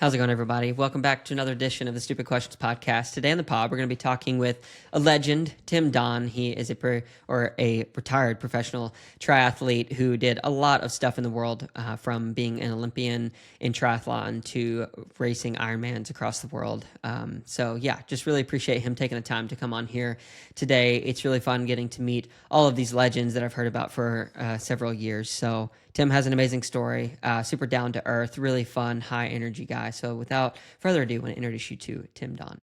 How's it going, everybody? Welcome back to another edition of the Stupid Questions podcast. Today on the pod, we're going to be talking with a legend, Tim Don. He is a retired professional triathlete who did a lot of stuff in the world, from being an Olympian in triathlon to racing Ironmans across the world. Just really appreciate him taking the time to come on here today. It's really fun getting to meet all of these legends that I've heard about for several years. So Tim has an amazing story, super down to earth, really fun, high energy guy. So without further ado, I want to introduce you to Tim Don.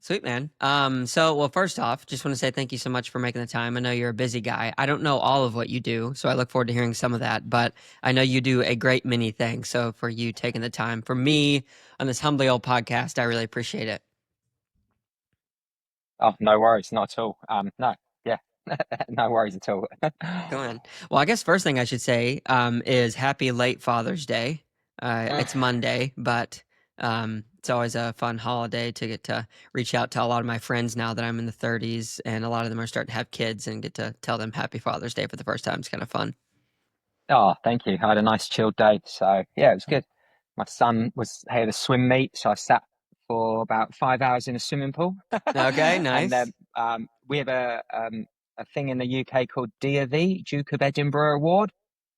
Sweet, man. First off, just want to say thank you so much for making the time. I know you're a busy guy. I don't know all of what you do, so I look forward to hearing some of that, but I know you do a great many things. So for you taking the time for me on this humbly old podcast, I really appreciate it. Oh, no worries, not at all. No, yeah, no worries at all. Go on. Well, I guess first thing I should say is happy late Father's Day. It's Monday, but it's always a fun holiday to get to reach out to a lot of my friends now that I'm in the 30s, and a lot of them are starting to have kids and get to tell them happy Father's Day for the first time. It's kind of fun. Oh, thank you. I had a nice chilled day, so yeah, it was good. My son had a swim meet, so I sat for about 5 hours in a swimming pool, Okay, and nice. then we have a thing in the UK called DOV, Duke of Edinburgh Award.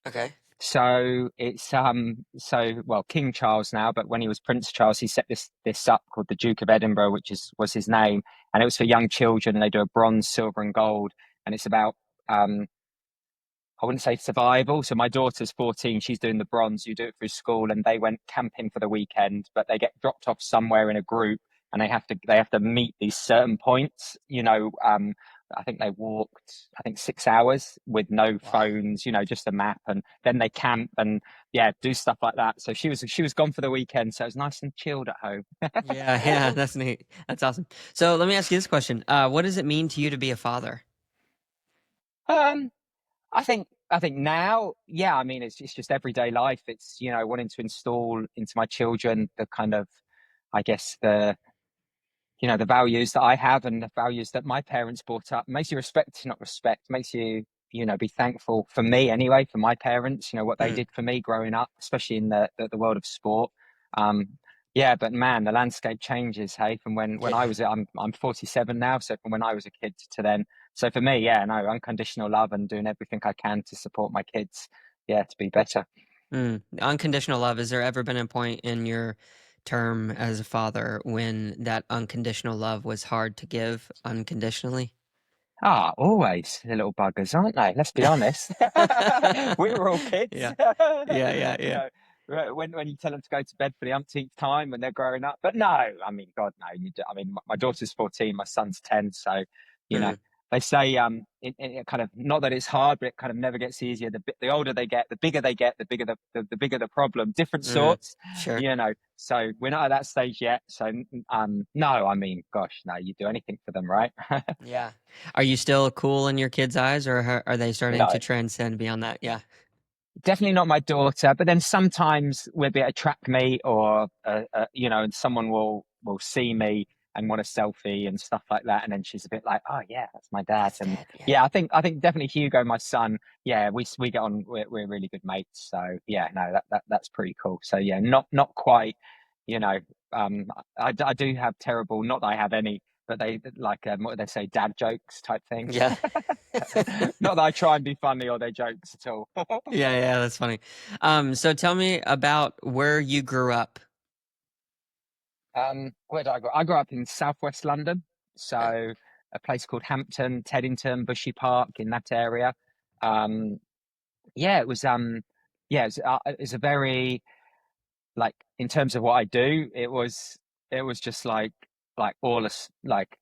Okay. So it's well, King Charles now, but when he was Prince Charles, he set this up called the Duke of Edinburgh, was his name, and it was for young children. And they do a bronze, silver, and gold, and it's about I wouldn't say survival. So my daughter's 14, she's doing the bronze. You do it through school, and they went camping for the weekend, but they get dropped off somewhere in a group, and they have to meet these certain points. I think they walked, 6 hours with no Wow. phones, just a map, and then they camp and yeah, do stuff like that. So she was gone for the weekend, so it was nice and chilled at home. Yeah, yeah, that's neat. That's awesome. So let me ask you this question. What does it mean to you to be a father? um, I think now, yeah, I mean, it's just everyday life. It's, wanting to install into my children the kind of, I guess, the values that I have and the values that my parents brought up. Makes you respect, not respect, makes you, be thankful for me anyway, for my parents, what they Hmm. did for me growing up, especially in the world of sport. Um, yeah, but man, the landscape changes, hey, from when I Yeah. was, I'm 47 now, so from when I was a kid to then. So for me, yeah, no, unconditional love and doing everything I can to support my kids, yeah, to be better. Unconditional love. Has there ever been a point in your term as a father when that unconditional love was hard to give unconditionally? Ah, always the little buggers, aren't they? Let's be honest. We were all kids. Yeah. Yeah, yeah, You yeah. know, when you tell them to go to bed for the umpteenth time when they're growing up. But no, I mean, God, no. I mean, my daughter's 14, my son's 10, so you know, Mm, they say it kind of, not that it's hard, but it kind of never gets easier. The older they get, the bigger they get, the bigger the problem. Different mm, sorts, sure. you know. So we're not at that stage yet. So no, I mean, gosh, no, you do anything for them, right? Yeah. Are you still cool in your kids' eyes, or are they starting to No, transcend beyond that? Yeah. definitely not my daughter. But then sometimes we'll be at a track meet, or and someone will see me and want a selfie and stuff like that, and then she's a bit like, "Oh yeah, that's my dad." That's And dead. Yeah. yeah, I think definitely Hugo, my son. Yeah, we get on. We're really good mates. So yeah, no, that's pretty cool. So yeah, not quite. You know, I do have terrible. Not that I have any, but they like what do they say, dad jokes type things. Yeah. Not that I try and be funny or their jokes at all. Yeah, yeah, that's funny. So tell me about where you grew up. Where did I grow? I grew up in southwest London, Okay. so a place called Hampton, Teddington, Bushy Park, in that area. Um, yeah, it was a very, like, in terms of what I do, it was just like all this, like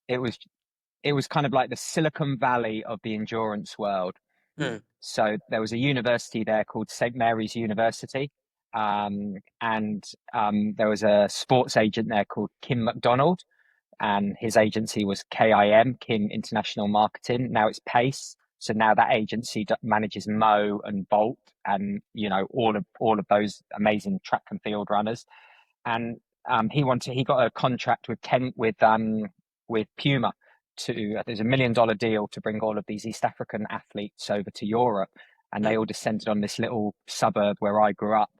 it was it was kind of like the Silicon Valley of the endurance world. Hmm. So there was a university there called St. Mary's University. And there was a sports agent there called Kim McDonald, and his agency was KIM, Kim International Marketing. Now it's Pace. So now that agency manages Mo and Bolt, and all of those amazing track and field runners. And he got a contract with Puma to there's $1 million deal to bring all of these East African athletes over to Europe, and Hmm. they all descended on this little suburb where I grew up.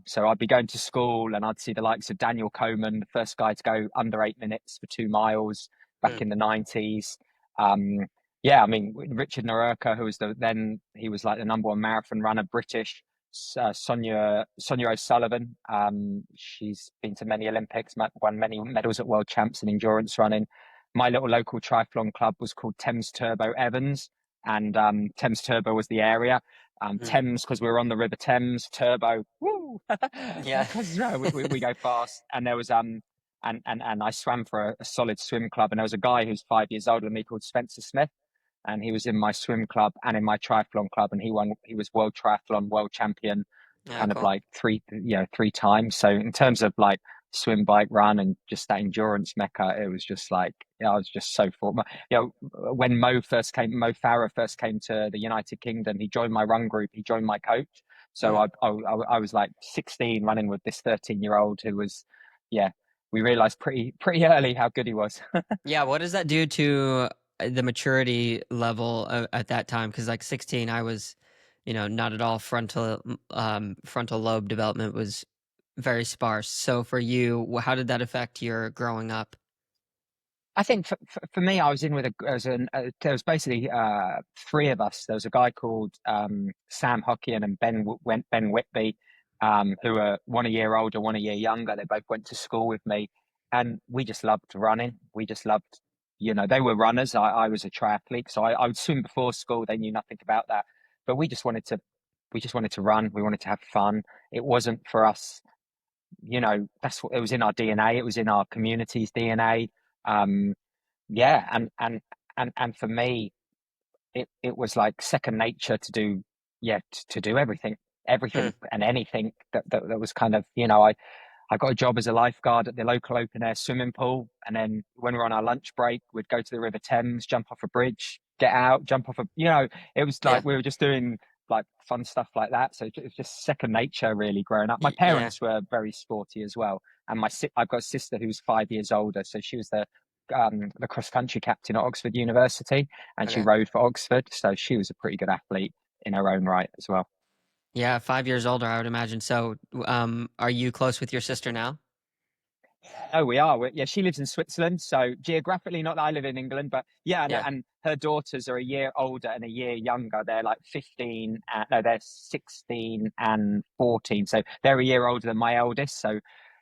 So I'd be going to school and I'd see the likes of Daniel Coleman, the first guy to go under 8 minutes for 2 miles back Hmm. in the 90s. Um, yeah, I mean, Richard Narurka, who was then he was like the number one marathon runner, British. Sonia O'Sullivan. She's been to many Olympics, won many medals at World Champs in endurance running. My little local triathlon club was called Thames Turbo Evans, and Thames Turbo was the area. Hmm. Thames because we were on the River Thames. Turbo, woo, Yeah. because we go fast. And there was and I swam for a solid swim club, and there was a guy who's 5 years older than me called Spencer Smith, and he was in my swim club and in my triathlon club, and he was world triathlon world champion, Yeah, kind of cool. like three times. So in terms of like swim, bike, run, and just that endurance mecca, it was just like, I was just so fortunate. When Mo Farah first came to the United Kingdom, he joined my run group, he joined my coach. So Hmm. I was like 16 running with this 13-year-old who was, yeah, we realized pretty early how good he was. Yeah, what does that do to the maturity level at that time? Because like 16, I was, not at all frontal lobe development was very sparse. So for you, how did that affect your growing up? I think for me, I was in with there was basically three of us. There was a guy called Sam Hockian and Ben Whitby, who are 1 year older, 1 year younger. They both went to school with me, and we just loved running. We just loved, they were runners. I was a triathlete, so I would swim before school. They knew nothing about that, but we just wanted to run. We wanted to have fun. It wasn't for us, that's what it was in our DNA. It was in our community's DNA. Um, yeah, and for me, it was like second nature to do, to do Hmm. everything and anything that was kind of, I got a job as a lifeguard at the local open air swimming pool. And then when we were on our lunch break, we'd go to the River Thames, jump off a bridge, get out, jump off it was Yeah. like we were just doing like fun stuff like that. So it was just second nature really growing up. My Yeah. parents were very sporty as well. And I've got a sister who's 5 years older. So she was the cross country captain at Oxford University, and she Okay. rode for Oxford. So she was a pretty good athlete in her own right as well. Yeah, 5 years older, I would imagine. So, are you close with your sister now? Oh, we are. Yeah, she lives in Switzerland, so geographically, not that I live in England, but yeah, Yeah. and her daughters are a year older and a year younger. They're like 15, no, they're 16 and 14, so they're a year older than my eldest. So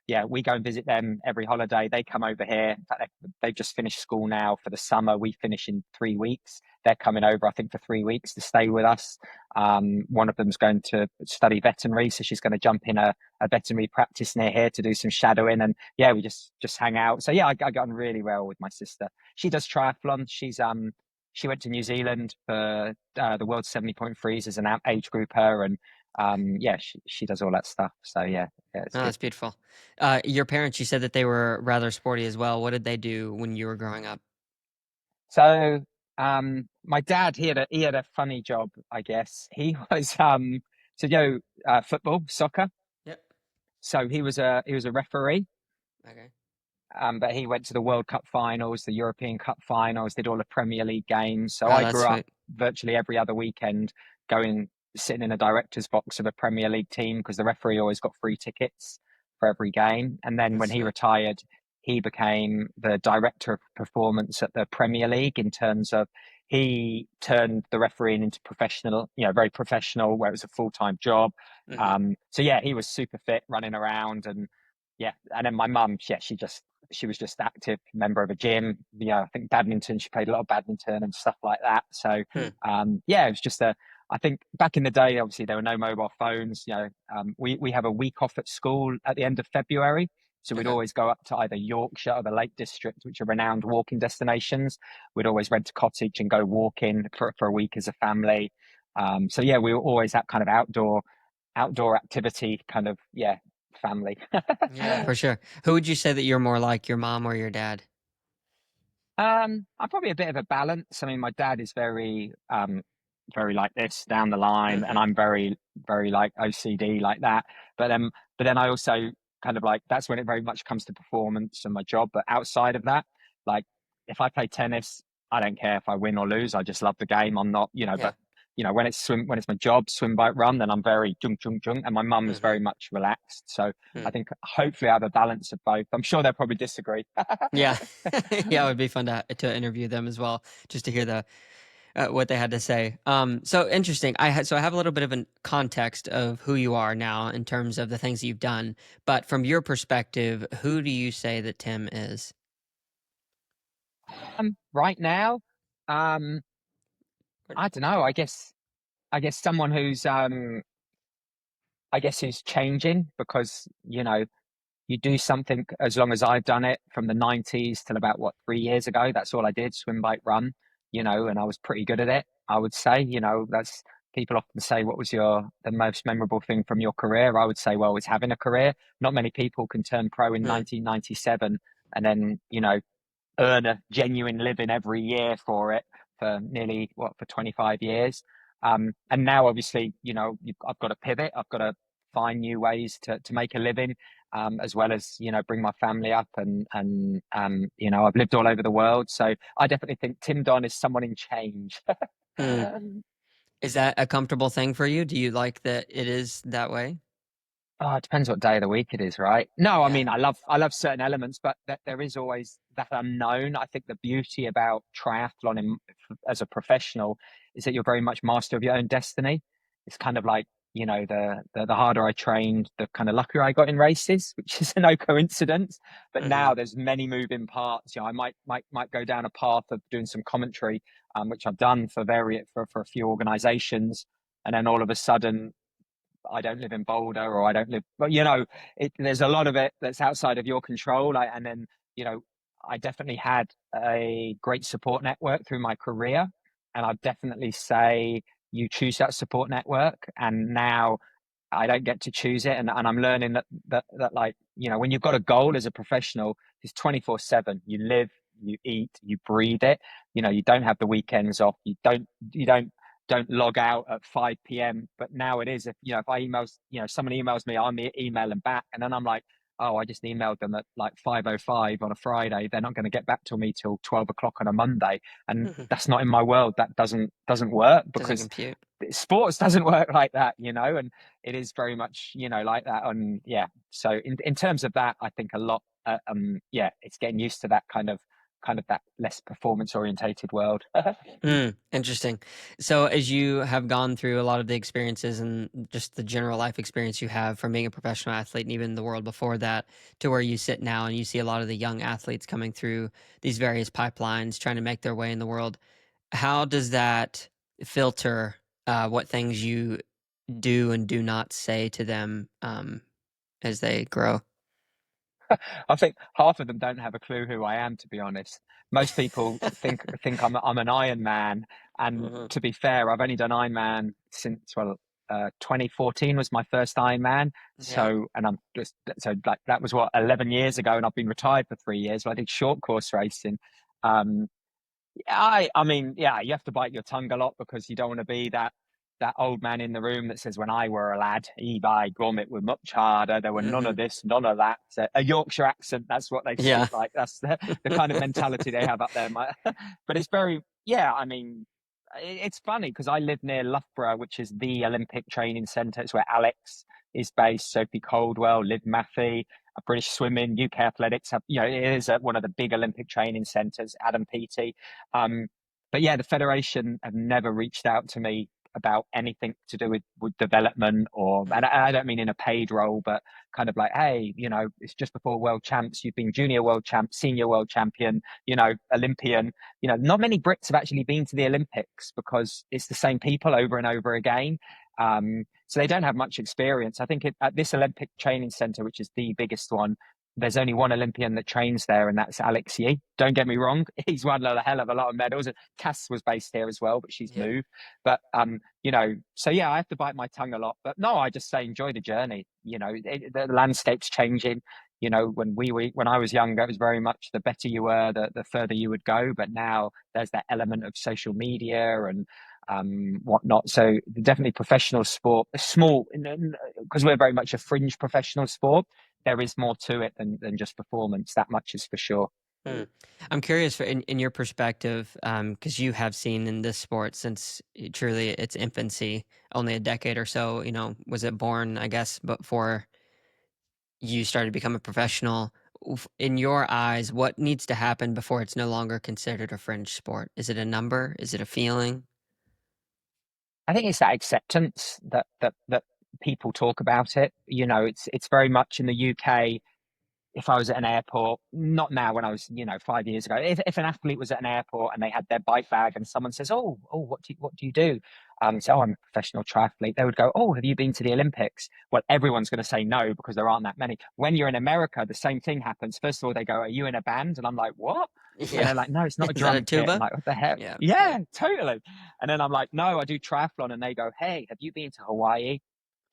yeah, we go and visit them every holiday. They come over here. In fact, they've just finished school now for the summer. We finish in 3 weeks. They're coming over, I think, for 3 weeks to stay with us. One of them's going to study veterinary, so she's going to jump in a veterinary practice near here to do some shadowing, and yeah, we just hang out. So yeah, I got on really well with my sister. She does triathlon. She went to New Zealand for the World 70.3s as an age grouper, and yeah, she does all that stuff. So yeah, it's Oh, good. that's beautiful. Your parents, you said that they were rather sporty as well. What did they do when you were growing up? So my dad, he had a funny job, I guess. He was so football, soccer. Yep. So he was a referee. Okay. But he went to the World Cup finals, the European Cup finals, did all the Premier League games. So Oh, I that's grew up sweet. virtually every other weekend going, sitting in a director's box of a Premier League team because the referee always got free tickets for every game. And then That's when he sweet. retired, he became the director of performance at the Premier League in terms of he turned the refereeing into professional, very professional, where it was a full-time job. Hmm. So yeah, he was super fit running around and yeah. And then my mum, yeah, she was just active member of a gym. I think badminton. She played a lot of badminton and stuff like that. So, Hmm. yeah, it was just a. I think back in the day, obviously there were no mobile phones. We have a week off at school at the end of February, so we'd Okay. always go up to either Yorkshire or the Lake District, which are renowned walking destinations. We'd always rent a cottage and go walking for a week as a family. So yeah, we were always that kind of outdoor activity kind of family. Yeah, for sure. Who would you say that you're more like, your mom or your dad? I'm probably a bit of a balance. I mean, my dad is very like this down the line, and Hmm. I'm very, very like OCD like that. But then I also kind of like that's when it very much comes to performance and my job. But outside of that, like if I play tennis, I don't care if I win or lose. I just love the game. I'm not, Yeah. when it's my job, swim, bike, run, then I'm very junk, junk, junk. And my mum is Hmm. very much relaxed. So I think hopefully I have a balance of both. I'm sure they'll probably disagree. Yeah, yeah, it would be fun to interview them as well, just to hear the what they had to say. So interesting. So I have a little bit of a context of who you are now in terms of the things that you've done, but from your perspective, who do you say that Tim is? Right now, um, I don't know. I guess someone who's changing because, you do something as long as I've done it from the 90s till about what 3 years ago. That's all I did, swim, bike, run, and I was pretty good at it, I would say. That's people often say, what was the most memorable thing from your career? I would say, well, it's having a career. Not many people can turn pro in Mm, 1997 and then, earn a genuine living every year for it for nearly for 25 years. And now obviously, I've got to pivot. I've got to find new ways to make a living, as well as, bring my family up I've lived all over the world. So I definitely think Tim Don is someone in change. mm. Is that a comfortable thing for you? Do you like that it is that way? Oh, it depends what day of the week it is, right? No, I Yeah. mean, I love certain elements, but there is always that unknown. I think the beauty about triathlon as a professional is that you're very much master of your own destiny. It's kind of like, the harder I trained, the kind of luckier I got in races, which is no coincidence. But Hmm. now there's many moving parts. I might go down a path of doing some commentary, which I've done for a few organizations, and then all of a sudden I don't live in Boulder or I don't live, but there's a lot of it that's outside of your control. And then, you know, I definitely had a great support network through my career. And I'd definitely say you choose that support network. And now I don't get to choose it. And I'm learning that like, when you've got a goal as a professional, it's 24/7. You live, you eat, you breathe it. You don't have the weekends off. You don't log out at 5 p.m. But now it is, if I emails, someone emails me, I'm emailing back. And then I'm like, oh, I just emailed them at like 5:05 on a Friday. They're not going to get back to me till 12 o'clock on a Monday. And Hmm. that's not in my world. That doesn't work Doesn't because compute. sports doesn't work like that, and it is very much, like that. And yeah, so in terms of that, I think a lot, yeah, it's getting used to that kind of that less performance orientated world. Interesting. So, as you have gone through a lot of the experiences and just the general life experience you have from being a professional athlete and even the world before that to where you sit now, and you see a lot of the young athletes coming through these various pipelines trying to make their way in the world, how does that filter what things you do and do not say to them as they grow? I think half of them don't have a clue who I am, to be honest. Most people think I'm an Iron Man, and Hmm. to be fair, I've only done Ironman since 2014 was my first Ironman. Yeah. So, and I'm just so like that was what 11 years ago, and I've been retired for 3 years. So I did short course racing. Um, I mean, yeah, you have to bite your tongue a lot because you don't want to be that old man in the room that says, "When I were a lad, by gum, it was much harder. There were none Hmm. of this, none of that." So a Yorkshire accent, that's what they Yeah. speak like. That's the kind of mentality they have up there. But it's very, yeah. I mean, it's funny because I live near Loughborough, which is the Olympic training centre. It's where Alex is based, Sophie Caldwell, Liv Maffey, British swimming, UK athletics have, it is one of the big Olympic training centres, Adam Peaty. Um, but yeah, the federation have never reached out to me about anything to do with development and I don't mean in a paid role, but kind of like, hey, it's just before world champs. You've been junior world champ, senior world champion, Olympian. Not many Brits have actually been to the Olympics because it's the same people over and over again. So they don't have much experience. I think at this Olympic training center, which is the biggest one, there's only one Olympian that trains there, and that's Alex Yee. Don't get me wrong, he's won a hell of a lot of medals. Cass was based here as well, but she's Yeah. moved. But so yeah, I have to bite my tongue a lot. But no, I just say enjoy the journey. The landscape's changing. When I was younger, it was very much the better you were, the further you would go. But now there's that element of social media and whatnot. So definitely professional sport, small, because we're very much a fringe professional sport. There is more to it than just performance. That much is for sure. Hmm. I'm curious in your perspective, because you have seen in this sport since truly its infancy, only a decade or so, was it born, I guess, before you started to become a professional? In your eyes, what needs to happen before it's no longer considered a fringe sport? Is it a number? Is it a feeling? I think it's that acceptance that people talk about it. It's very much in the UK. If I was at an airport, not now, when I was, 5 years ago, if an athlete was at an airport and they had their bike bag and someone says, oh, what do you do? So, I'm a professional triathlete. They would go, oh, have you been to the Olympics? Well, everyone's going to say no because there aren't that many. When you're in America, the same thing happens. First of all, they go, are you in a band? And I'm like, what? And Yeah. they're like, no, it's not a Is that a drum kit. I'm tuba? like, what the heck? Yeah. Yeah. Yeah, totally. And then I'm like, no, I do triathlon. And they go, hey, have you been to Hawaii?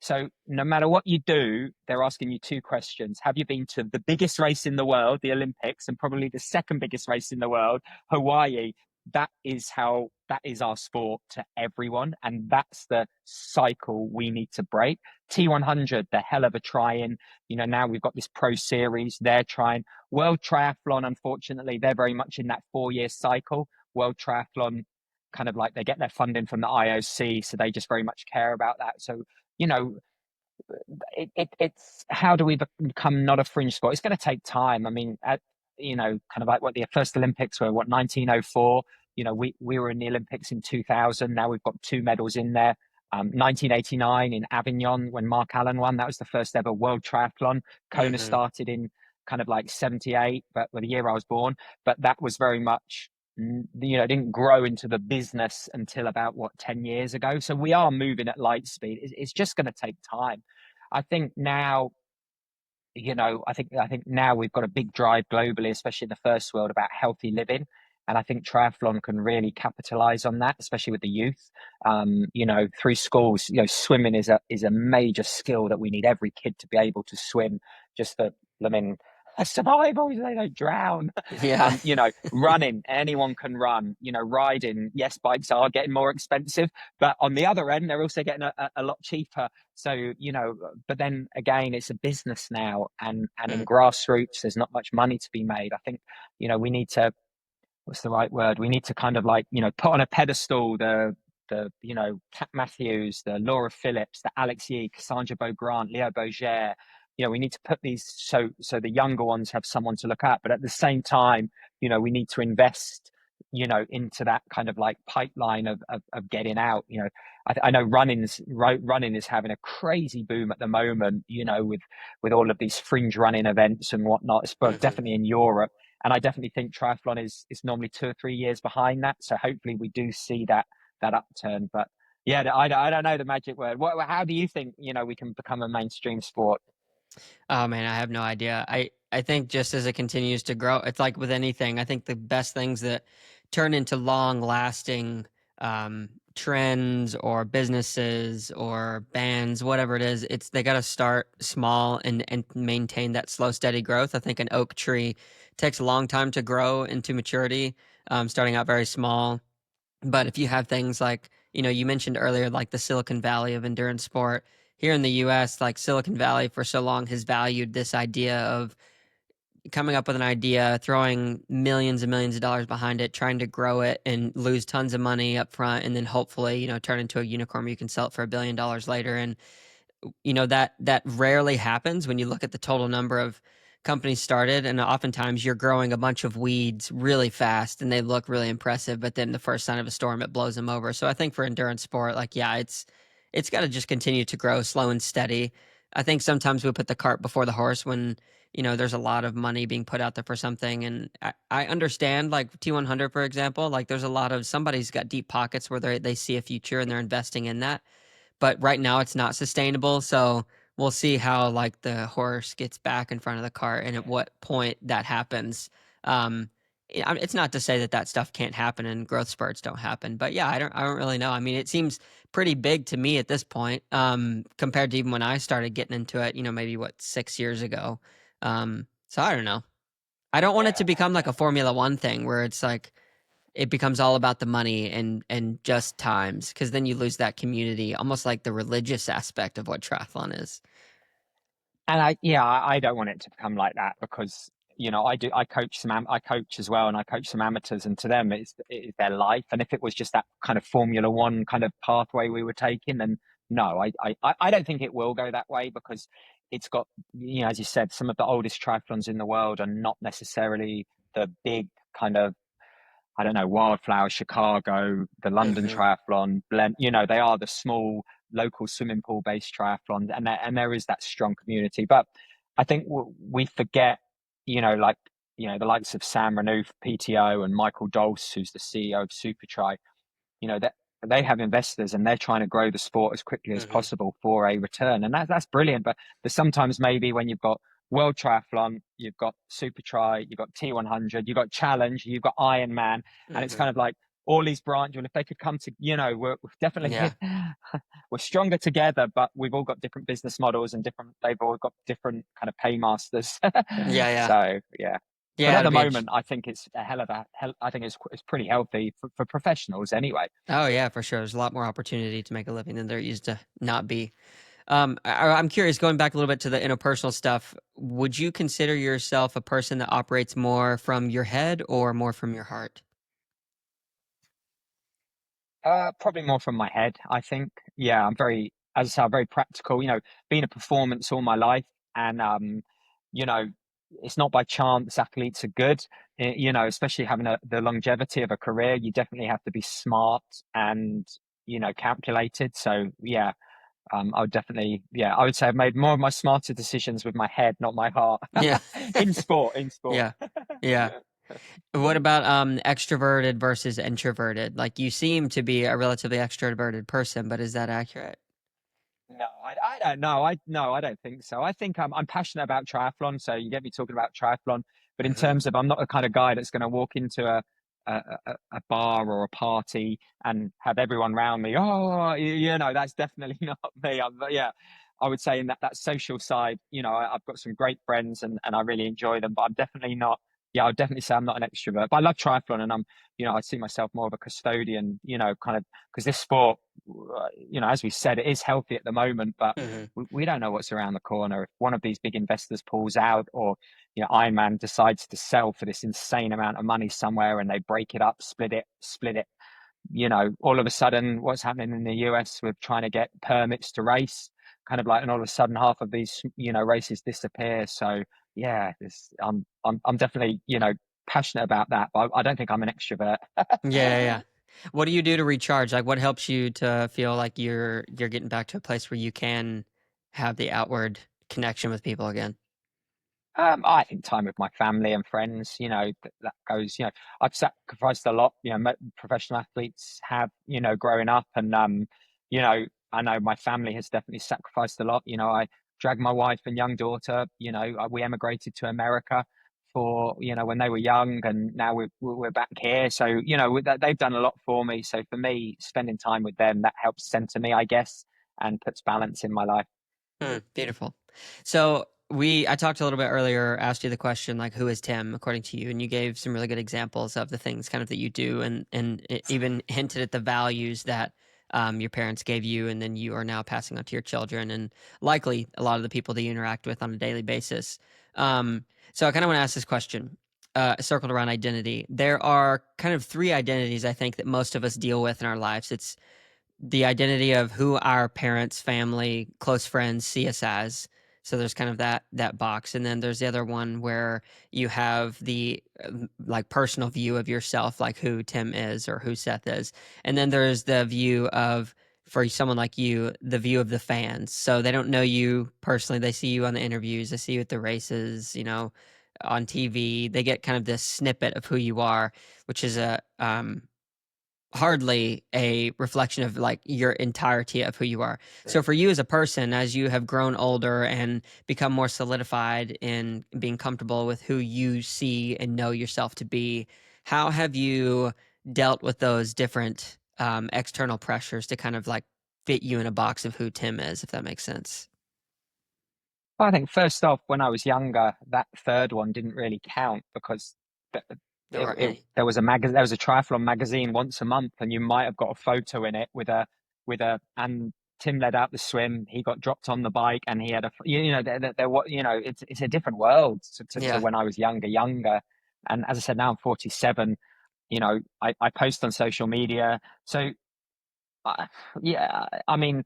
So no matter what you do, they're asking you two questions. Have you been to the biggest race in the world, the Olympics, and probably the second biggest race in the world, Hawaii? That is our sport to everyone. And that's the cycle we need to break. T100, the hell of a try-in. Now we've got this pro series. They're trying. World Triathlon, unfortunately, they're very much in that 4-year cycle. World Triathlon, kind of like they get their funding from the IOC, so they just very much care about that. So you know, it's how do we become not a fringe sport? It's going to take time. I mean, kind of like what the first Olympics were, 1904. We were in the Olympics in 2000. Now we've got 2 medals in there. 1989 in Avignon when Mark Allen won. That was the first ever world triathlon. Kona Hmm. started in kind of like 78, but the year I was born. But that was very much didn't grow into the business until about 10 years ago. So we are moving at light speed. It's just going to take time. I think now, I think now we've got a big drive globally, especially in the first world, about healthy living. And I think triathlon can really capitalize on that, especially with the youth. Through schools, swimming is a major skill that we need every kid to be able to swim, just for, I mean, survival, so they don't drown. Yeah. Running, anyone can run. Riding, yes, bikes are getting more expensive, but on the other end, they're also getting a lot cheaper. So, but then again, it's a business now, and in Mm. grassroots, there's not much money to be made. I think, we need to, what's the right word? We need to kind of like, put on a pedestal the Kat Matthews, the Laura Phillips, the Alex Yee, Cassandra Beau Grant, Leo Boger. We need to put these so the younger ones have someone to look at, but at the same time, we need to invest, into that kind of like pipeline of getting out. I know running is having a crazy boom at the moment. With all of these fringe running events and whatnot. It's Hmm. definitely in Europe, and I definitely think triathlon is normally 2 or 3 years behind that. So hopefully we do see that upturn. But yeah, I don't know the magic word. How do you think we can become a mainstream sport? Oh man, I have no idea. I think just as it continues to grow, it's like with anything. I think the best things that turn into long-lasting trends or businesses or bands, whatever it is, it's they got to start small and maintain that slow, steady growth. I think an oak tree takes a long time to grow into maturity, starting out very small. But if you have things like, you mentioned earlier, like the Silicon Valley of endurance sport here in the US, like Silicon Valley for so long has valued this idea of coming up with an idea, throwing millions and millions of dollars behind it, trying to grow it and lose tons of money up front, and then hopefully, turn into a unicorn where you can sell it for $1 billion later. And that rarely happens when you look at the total number of companies started, and oftentimes you're growing a bunch of weeds really fast and they look really impressive, but then the first sign of a storm it blows them over. So I think for endurance sport, like, yeah, it's got to just continue to grow slow and steady. I think sometimes we put the cart before the horse when there's a lot of money being put out there for something. And I understand, like T100 for example, like there's a lot of, somebody's got deep pockets where they see a future and they're investing in that, but right now it's not sustainable. So we'll see how like the horse gets back in front of the cart and at what point that happens. Um, it's not to say that that stuff can't happen and growth spurts don't happen, but yeah, I don't really know. I mean, it seems pretty big to me at this point, compared to even when I started getting into it, maybe 6 years ago. So I don't know. I don't want it to become like a Formula One thing where it's like, it becomes all about the money and just times, because then you lose that community, almost like the religious aspect of what triathlon is. And I don't want it to become like that because I coach I coach as well, and I coach some amateurs, and to them it's their life. And if it was just that kind of Formula One kind of pathway we were taking, then no, I don't think it will go that way, because it's got, as you said, some of the oldest triathlons in the world are not necessarily the big kind of, I don't know, Wildflower, Chicago, the London Hmm. Triathlon, blend. They are the small local swimming pool based triathlons, and there is that strong community. But I think we forget, like, the likes of Sam Renouf, PTO, and Michael Dulce, who's the CEO of SuperTri, that they have investors and they're trying to grow the sport as quickly as Hmm. possible for a return, and that's brilliant. But there's sometimes maybe when you've got World Triathlon, you've got Super Tri, you've got T100, you've got Challenge, you've got Ironman, and it's Hmm. kind of like all these branches. And if they could come to, we're definitely Yeah. we're stronger together, but we've all got different business models and different. They've all got different kind of paymasters. Yeah. Yeah. So yeah. But Yeah. at It'll the be moment, I think it's a hell of a hell. I think it's pretty healthy for professionals anyway. Oh yeah, for sure. There's a lot more opportunity to make a living than there used to not be. I'm curious, going back a little bit to the interpersonal stuff, would you consider yourself a person that operates more from your head or more from your heart? Probably more from my head, I think. Yeah, as I say, I'm very practical. Being a performance all my life, and you know, it's not by chance athletes are good. Especially having the longevity of a career, you definitely have to be smart and calculated. So yeah, I would definitely, yeah, I would say I've made more of my smarter decisions with my head, not my heart, Yeah. in sport. In sport. Yeah. Yeah. What about extroverted versus introverted? Like you seem to be a relatively extroverted person, but is that accurate? No, I don't know. No, I don't think so. I think I'm passionate about triathlon, so you get me talking about triathlon. But in Hmm. terms of, I'm not the kind of guy that's going to walk into a bar or a party and have everyone around me. Oh, that's definitely not me. But yeah, I would say in that social side, I've got some great friends and I really enjoy them. But I'm definitely not. Yeah, I'd definitely say I'm not an extrovert. But I love triathlon, and I see myself more of a custodian. Kind of, because this sport, as we said, it is healthy at the moment, but Hmm. we don't know what's around the corner. If one of these big investors pulls out, or Ironman decides to sell for this insane amount of money somewhere, and they break it up, split it, all of a sudden, what's happening in the US with trying to get permits to race, kind of like, and all of a sudden, half of these races disappear. So yeah, I'm definitely passionate about that, but I don't think I'm an extrovert. Yeah, yeah, yeah. What do you do to recharge? Like, what helps you to feel like you're getting back to a place where you can have the outward connection with people again? I think time with my family and friends, that goes, I've sacrificed a lot, professional athletes have, growing up, and, you know, I know my family has definitely sacrificed a lot. I dragged my wife and young daughter, we emigrated to America for, when they were young, and now we're back here. So, they've done a lot for me. So for me, spending time with them, that helps center me, I guess, and puts balance in my life. Beautiful. So I talked a little bit earlier, asked you the question like, who is Tim according to you, and you gave some really good examples of the things kind of that you do, and it even hinted at the values that your parents gave you, and then you are now passing on to your children, and likely a lot of the people that you interact with on a daily basis. So I kind of want to ask this question. Circled around identity. There are kind of three identities I think that most of us deal with in our lives. It's the identity of who our parents, family, close friends see us as. So there's kind of that box, and then there's the other one where you have the like personal view of yourself, like who Tim is or who Seth is, and then there's the view of for someone like you, the view of the fans. So they don't know you personally; they see you on the interviews, they see you at the races, on TV. They get kind of this snippet of who you are, which is a hardly a reflection of like your entirety of who you are. So for you as a person, as you have grown older and become more solidified in being comfortable with who you see and know yourself to be, how have you dealt with those different external pressures to kind of like fit you in a box of who Tim is, if that makes sense? Well, I think first off, when I was younger, that third one didn't really count, because th- There aren't it any. there was a triathlon magazine once a month, and you might have got a photo in it with a and Tim led out the swim. He got dropped on the bike, and he had it's a different world to Yeah. when I was younger. And as I said, now I'm 47. I post on social media. So yeah, I mean,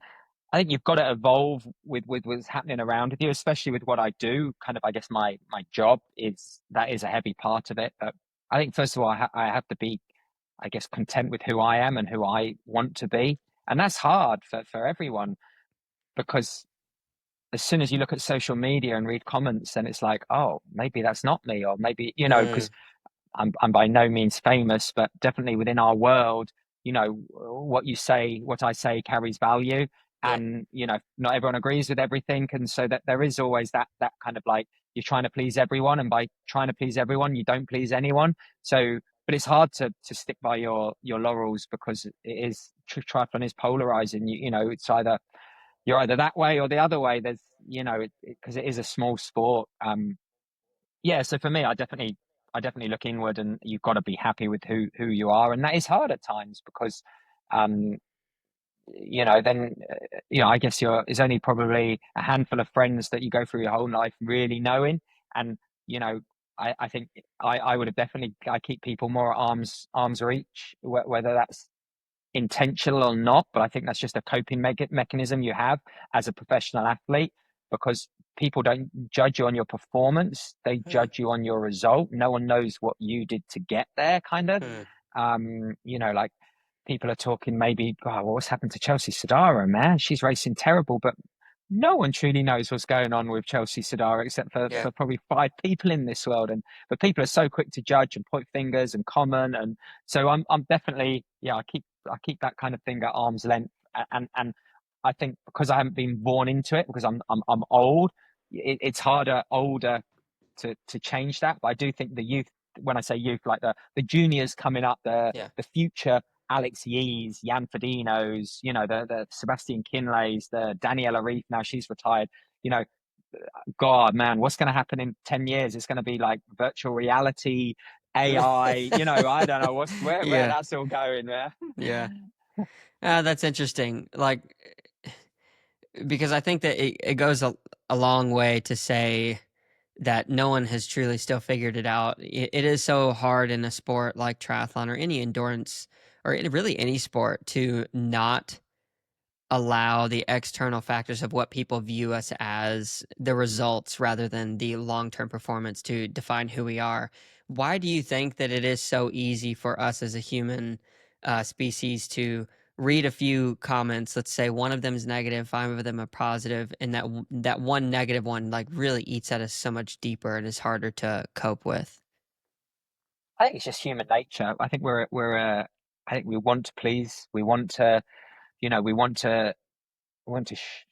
I think you've got to evolve with what's happening around with you, especially with what I do. Kind of, I guess my job is a heavy part of it. But I think first of all, I have to be, I guess, content with who I am and who I want to be, and that's hard for everyone because as soon as you look at social media and read comments, then it's like, oh, maybe that's not me, or maybe Mm, because I'm by no means famous, but definitely within our world, what I say carries value. yeah. And, not everyone agrees with everything. And so that there is always that kind of like you're trying to please everyone. And by trying to please everyone, you don't please anyone. So, but it's hard to stick by your laurels because triathlon is polarizing. It's you're either that way or the other way. There's, because it is a small sport. Yeah, so for me, I definitely look inward, and you've got to be happy with who you are, and that is hard at times because, um, then I guess it's only probably a handful of friends that you go through your whole life really knowing, and you know, I think I would have definitely I keep people more at arm's reach, whether that's intentional or not, but I think that's just a coping mechanism you have as a professional athlete because people don't judge you on your performance, they Mm, judge you on your result. No one knows what you did to get there, kind of. mm. Like people are talking maybe, oh, well, what's happened to Chelsea Sodaro, man? She's racing terrible, but no one truly knows what's going on with Chelsea Sodaro except for, Yeah. for probably five people in this world. And but people are so quick to judge and point fingers and comment. And so I'm definitely, yeah, I keep that kind of thing at arm's length. And I think because I haven't been born into it, because I'm old, it's harder older to change that. But I do think the youth, when I say youth, like the juniors coming up, the Yeah. the future Alex Yees, Jan Fadinos, the Sebastian Kinleys, the Daniela Reef, now she's retired, you know, God, man, what's going to happen in 10 years? It's going to be like virtual reality, AI, I don't know where Yeah. that's all going, man. Yeah. That's interesting. Like, because I think that it goes a long way to say that no one has truly still figured it out. It is so hard in a sport like triathlon or any endurance or really any sport to not allow the external factors of what people view us as the results rather than the long-term performance to define who we are. Why do you think that it is so easy for us as a human species to read a few comments? Let's say one of them is negative, five of them are positive, and that one negative one like really eats at us so much deeper and is harder to cope with. I think it's just human nature. I think I think we want to please. We want to,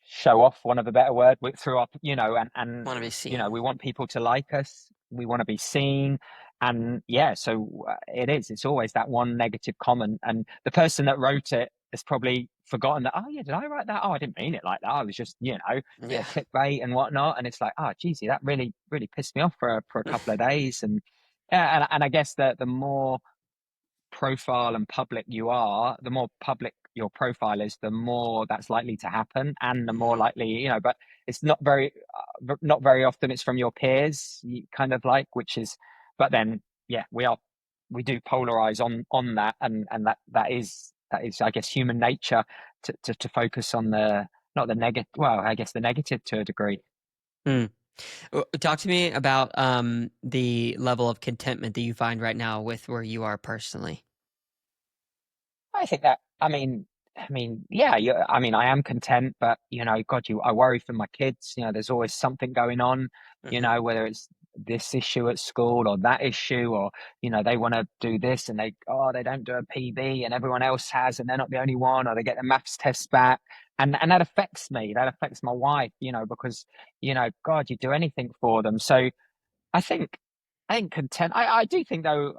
show off, one of a better word, through our, and Want to be seen. we want people to like us. We want to be seen, and yeah, so it's always that one negative comment, and the person that wrote it has probably forgotten that. Oh yeah, did I write that? Oh, I didn't mean it like that. I was just, bit Yeah. of clickbait and whatnot, and it's like, oh geez, that really really pissed me off for a couple of days. And yeah, and I guess that the more profile and public you are, the more public your profile is, the more that's likely to happen, and the more Mhm. likely, but it's not very often it's from your peers, kind of like, which is, but then yeah, we do polarize on that, and that is I guess human nature to focus on the not the negative, well, I guess the negative to a degree. Mm. Talk to me about the level of contentment that you find right now with where you are personally. I think that, yeah, I am content, but God, I worry for my kids. There's always something going on. Hmm. Whether it's this issue at school or that issue, or they want to do this and they don't do a PB and everyone else has, and they're not the only one, or they get the maths test back, and that affects me. That affects my wife. Because God, you do anything for them. So I think I think content. I do think though,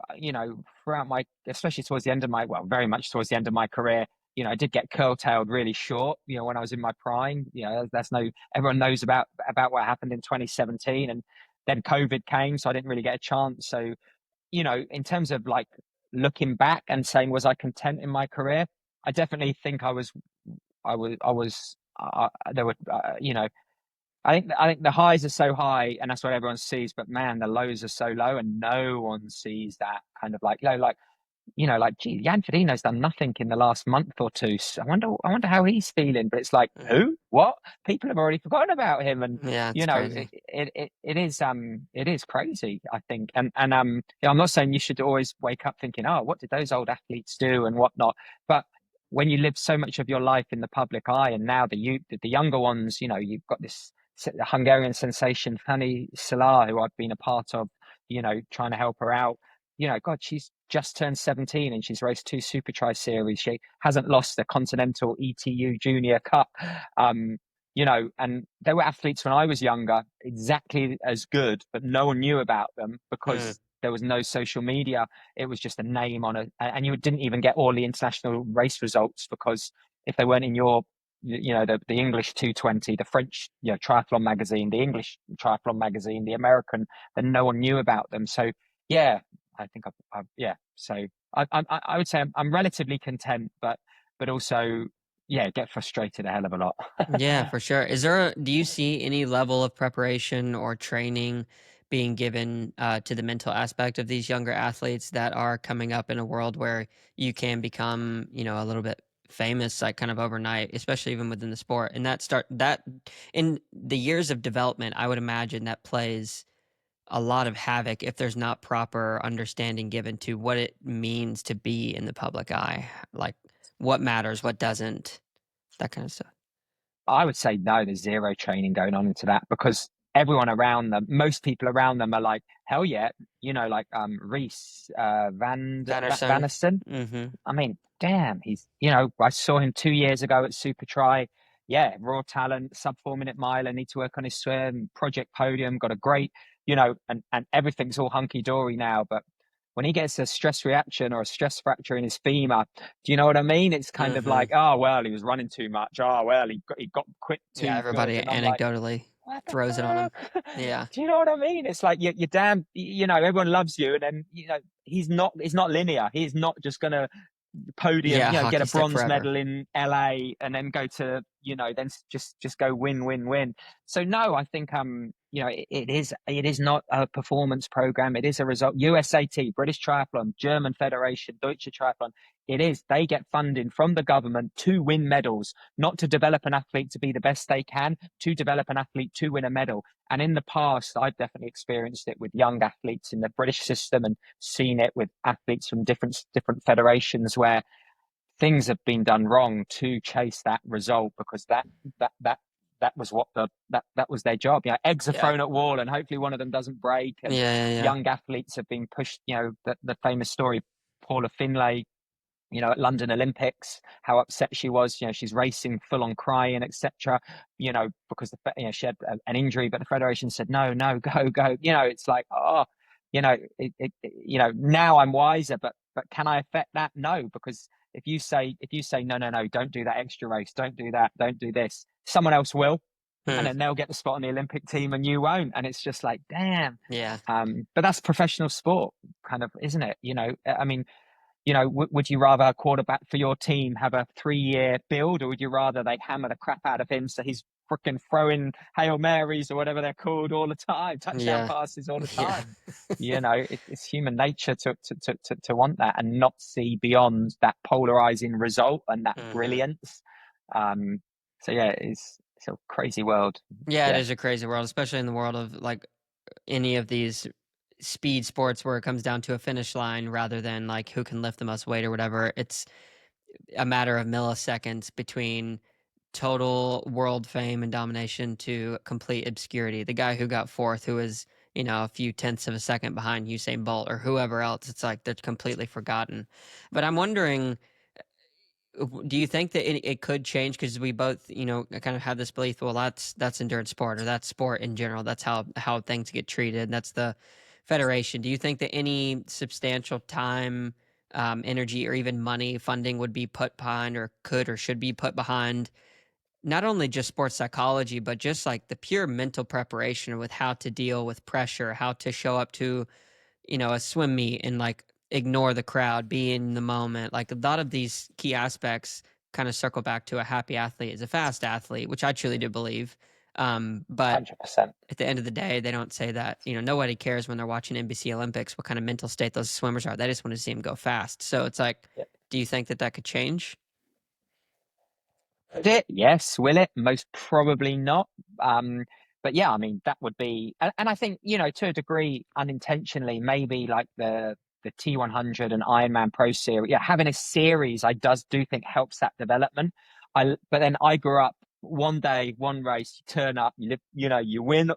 throughout my, especially towards the end of my, well, very much towards the end of my career, I did get curtailed really short. When I was in my prime, that's no, everyone knows about what happened in 2017, and then COVID came, so I didn't really get a chance. So in terms of like looking back and saying, was I content in my career? I definitely think I was there were, I think the highs are so high, and that's what everyone sees. But man, the lows are so low, and no one sees that kind of like low. Like gee, Jan Frodeno's done nothing in the last month or two. So I wonder how he's feeling. But it's like, Mhm. who? What? People have already forgotten about him, and Yeah, it's crazy. it is crazy, I think. And I'm not saying you should always wake up thinking, oh, what did those old athletes do and whatnot. But when you live so much of your life in the public eye, and now the younger ones, you've got this Hungarian sensation, Fanny Salah, who I've been a part of, trying to help her out. God, she's just turned 17 and she's raced two Super Tri series. She hasn't lost the Continental ETU Junior Cup. And there were athletes when I was younger, exactly as good, but no one knew about them Mm. because there was no social media. It was just a name and you didn't even get all the international race results because if they weren't in your the English 220, the French triathlon magazine, the English triathlon magazine, the American, then no one knew about them. So yeah, I think yeah. So I would say I'm relatively content, but also get frustrated a hell of a lot. Yeah, for sure. Do you see any level of preparation or training being given to the mental aspect of these younger athletes that are coming up in a world where you can become, a little bit famous, like kind of overnight, especially even within the sport? And that in the years of development, I would imagine that plays a lot of havoc if there's not proper understanding given to what it means to be in the public eye, like what matters, what doesn't, that kind of stuff. I would say no, there's zero training going on into that because everyone around them, most people around them are like, hell yeah, like Reese Vanderson. Vaniston. Mm-hmm. I mean, damn, I saw him 2 years ago at Super Try. Yeah, raw talent, sub 4 minute mile, and need to work on his swim, project podium, got a great, and everything's all hunky dory now. But when he gets a stress reaction or a stress fracture in his femur, do you know what I mean? It's kind of Mm-hmm. like, oh, well, he was running too much. Oh, well, he got quit Yeah, too good. everybody And I'm like, anecdotally what the throws it on him. fuck? Yeah. Do you know what I mean? It's like you're damn, everyone loves you, and then he's not linear. He's not just gonna podium, Yeah, get hockey a stick bronze forever. medal in LA and then go to, then just go win, win, win. So no, I think it is not a performance program. It is a result. USAT, British Triathlon, German Federation, Deutsche Triathlon. It is. They get funding from the government to win medals, not to develop an athlete to be the best they can, to develop an athlete to win a medal. And in the past, I've definitely experienced it with young athletes in the British system and seen it with athletes from different federations where things have been done wrong to chase that result because that that that was what that was their job. Eggs are Yeah. thrown at wall and hopefully one of them doesn't break. And Yeah, yeah, yeah. young athletes have been pushed. The famous story, Paula Finlay, at London Olympics, how upset she was. She's racing full on crying, etc. Because she had an injury, but the federation said no, no, go, go. It's like, oh, now I'm wiser, but can I affect that? No, because if you say no, no, no, don't do that extra race, don't do that, don't do this, someone else will, and Hmm. then they'll get the spot on the Olympic team and you won't, and it's just like, damn. Yeah. But that's professional sport, kind of, isn't it? I mean, would you rather a quarterback for your team have a 3-year build, or would you rather they hammer the crap out of him so he's freaking throwing Hail Marys or whatever they're called all the time, touchdown Yeah. passes all the Yeah. time? It's human nature to want that and not see beyond that polarizing result and that Hmm. brilliance. Um, so yeah, it's a crazy world. Yeah, it Yeah. is a crazy world, especially in the world of like any of these speed sports where it comes down to a finish line rather than like who can lift the most weight or whatever. It's a matter of milliseconds between total world fame and domination to complete obscurity. The guy who got fourth, who was, a few tenths of a second behind Usain Bolt or whoever else, it's like they're completely forgotten. But I'm wondering, do you think that it could change? Because we both, kind of have this belief, well, that's endurance sport or that's sport in general. That's how things get treated. That's the federation. Do you think that any substantial time, energy, or even money funding would be put behind, or could or should be put behind not only just sports psychology, but just like the pure mental preparation with how to deal with pressure, how to show up to, a swim meet and like ignore the crowd, be in the moment. Like a lot of these key aspects kind of circle back to a happy athlete is a fast athlete, which I truly do believe. But 100%. at the end of the day, they don't say that, nobody cares when they're watching NBC Olympics what kind of mental state those swimmers are. They just want to see them go fast. So it's like, do you think that that could change? Could it? Yes. Will it? Most probably not. But yeah, I mean, that would be, and I think, to a degree, unintentionally, maybe like the T100 and Ironman Pro Series, yeah, having a series, I do think helps that development. But then I grew up one day, one race, you turn up, you live, you win,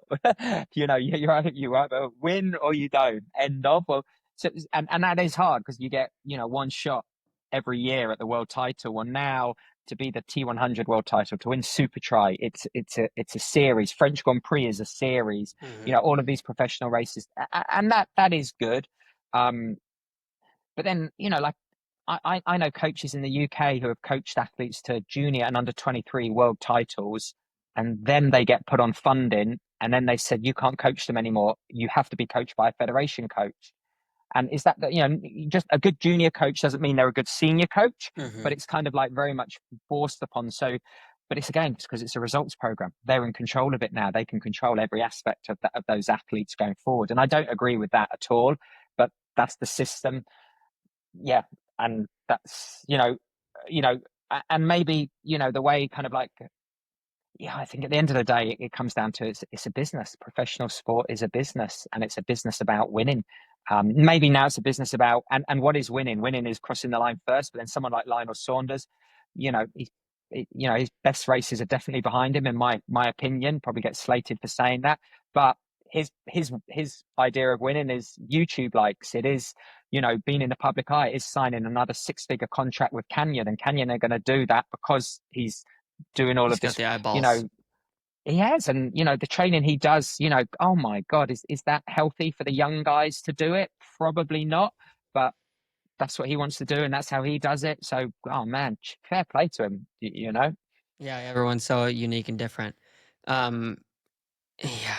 you either win or you don't. End of. Well, so and that is hard because you get, one shot every year at the world title. Well, now to be the T100 world title, to win Super Tri, it's a series. French Grand Prix is a series. Mm-hmm. All of these professional races, and that is good. Um, but then, like I know coaches in the UK who have coached athletes to junior and under 23 world titles, and then they get put on funding, and then they said you can't coach them anymore. You have to be coached by a federation coach. And is that, just a good junior coach doesn't mean they're a good senior coach, Mm-hmm. but it's kind of like very much forced upon. So, but it's again, because it's a results program. They're in control of it now. They can control every aspect of those athletes going forward. And I don't agree with that at all, but that's the system. Yeah. And that's, and maybe, the way kind of like, yeah, I think at the end of the day, it comes down to it's a business. Professional sport is a business, and it's a business about winning. Maybe now it's a business about and what is winning? Winning is crossing the line first, but then someone like Lionel Saunders, his best races are definitely behind him, in my opinion. Probably gets slated for saying that, but his idea of winning is YouTube likes. It is, being in the public eye. It is signing another six-figure contract with Canyon, and Canyon are going to do that because he's doing all He's of got this, the you know, eyeballs. he has, and the training he does, oh my God, is that healthy for the young guys to do it? Probably not, but that's what he wants to do, and that's how he does it. So, oh man, fair play to him, Yeah, everyone's so unique and different. Um, yeah,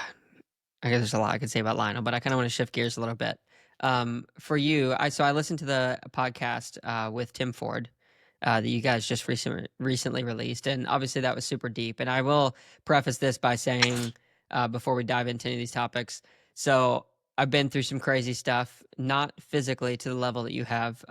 I guess there's a lot I could say about Lionel, but I kind of want to shift gears a little bit. For you, I listened to the podcast with Tim Ford that you guys just recently released, and obviously that was super deep. And I will preface this by saying before we dive into any of these topics, so I've been through some crazy stuff, not physically to the level that you have,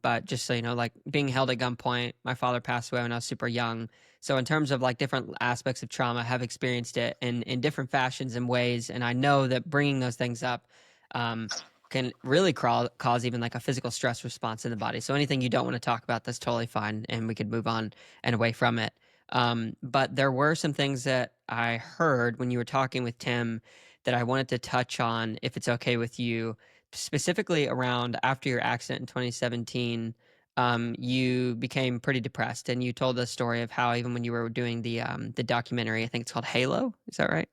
but just so you know, like being held at gunpoint. My father passed away when I was super young. So in terms of like different aspects of trauma, I have experienced it in different fashions and ways, and I know that bringing those things up um, can really cause even like a physical stress response in the body. So anything you don't want to talk about, that's totally fine, and we could move on and away from it. But there were some things that I heard when you were talking with Tim that I wanted to touch on, if it's okay with you, specifically around after your accident in 2017. You became pretty depressed, and you told the story of how even when you were doing the documentary, I think it's called Halo. Is that right?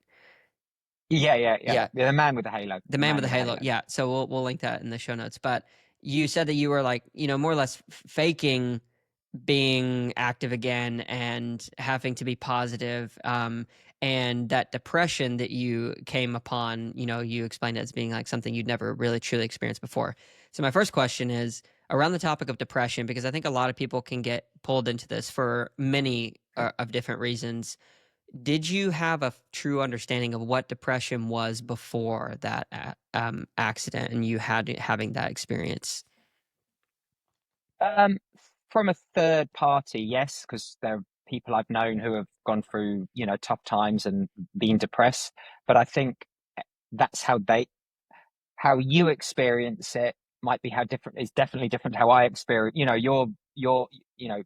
yeah. Yeah, The man with the halo, the the man with man the with the halo. halo. Yeah, so we'll link that in the show notes. But you said that you were like, more or less faking being active again and having to be positive, and that depression that you came upon, you explained it as being like something you'd never really truly experienced before. So my first question is around the topic of depression, because I think a lot of people can get pulled into this for many of different reasons. Did you have a true understanding of what depression was before that accident and you had having that experience? Um, from a third party, yes, because there are people I've known who have gone through, tough times and been depressed. But I think that's how you experience it might be how different is definitely different to how I experience. You're, you know,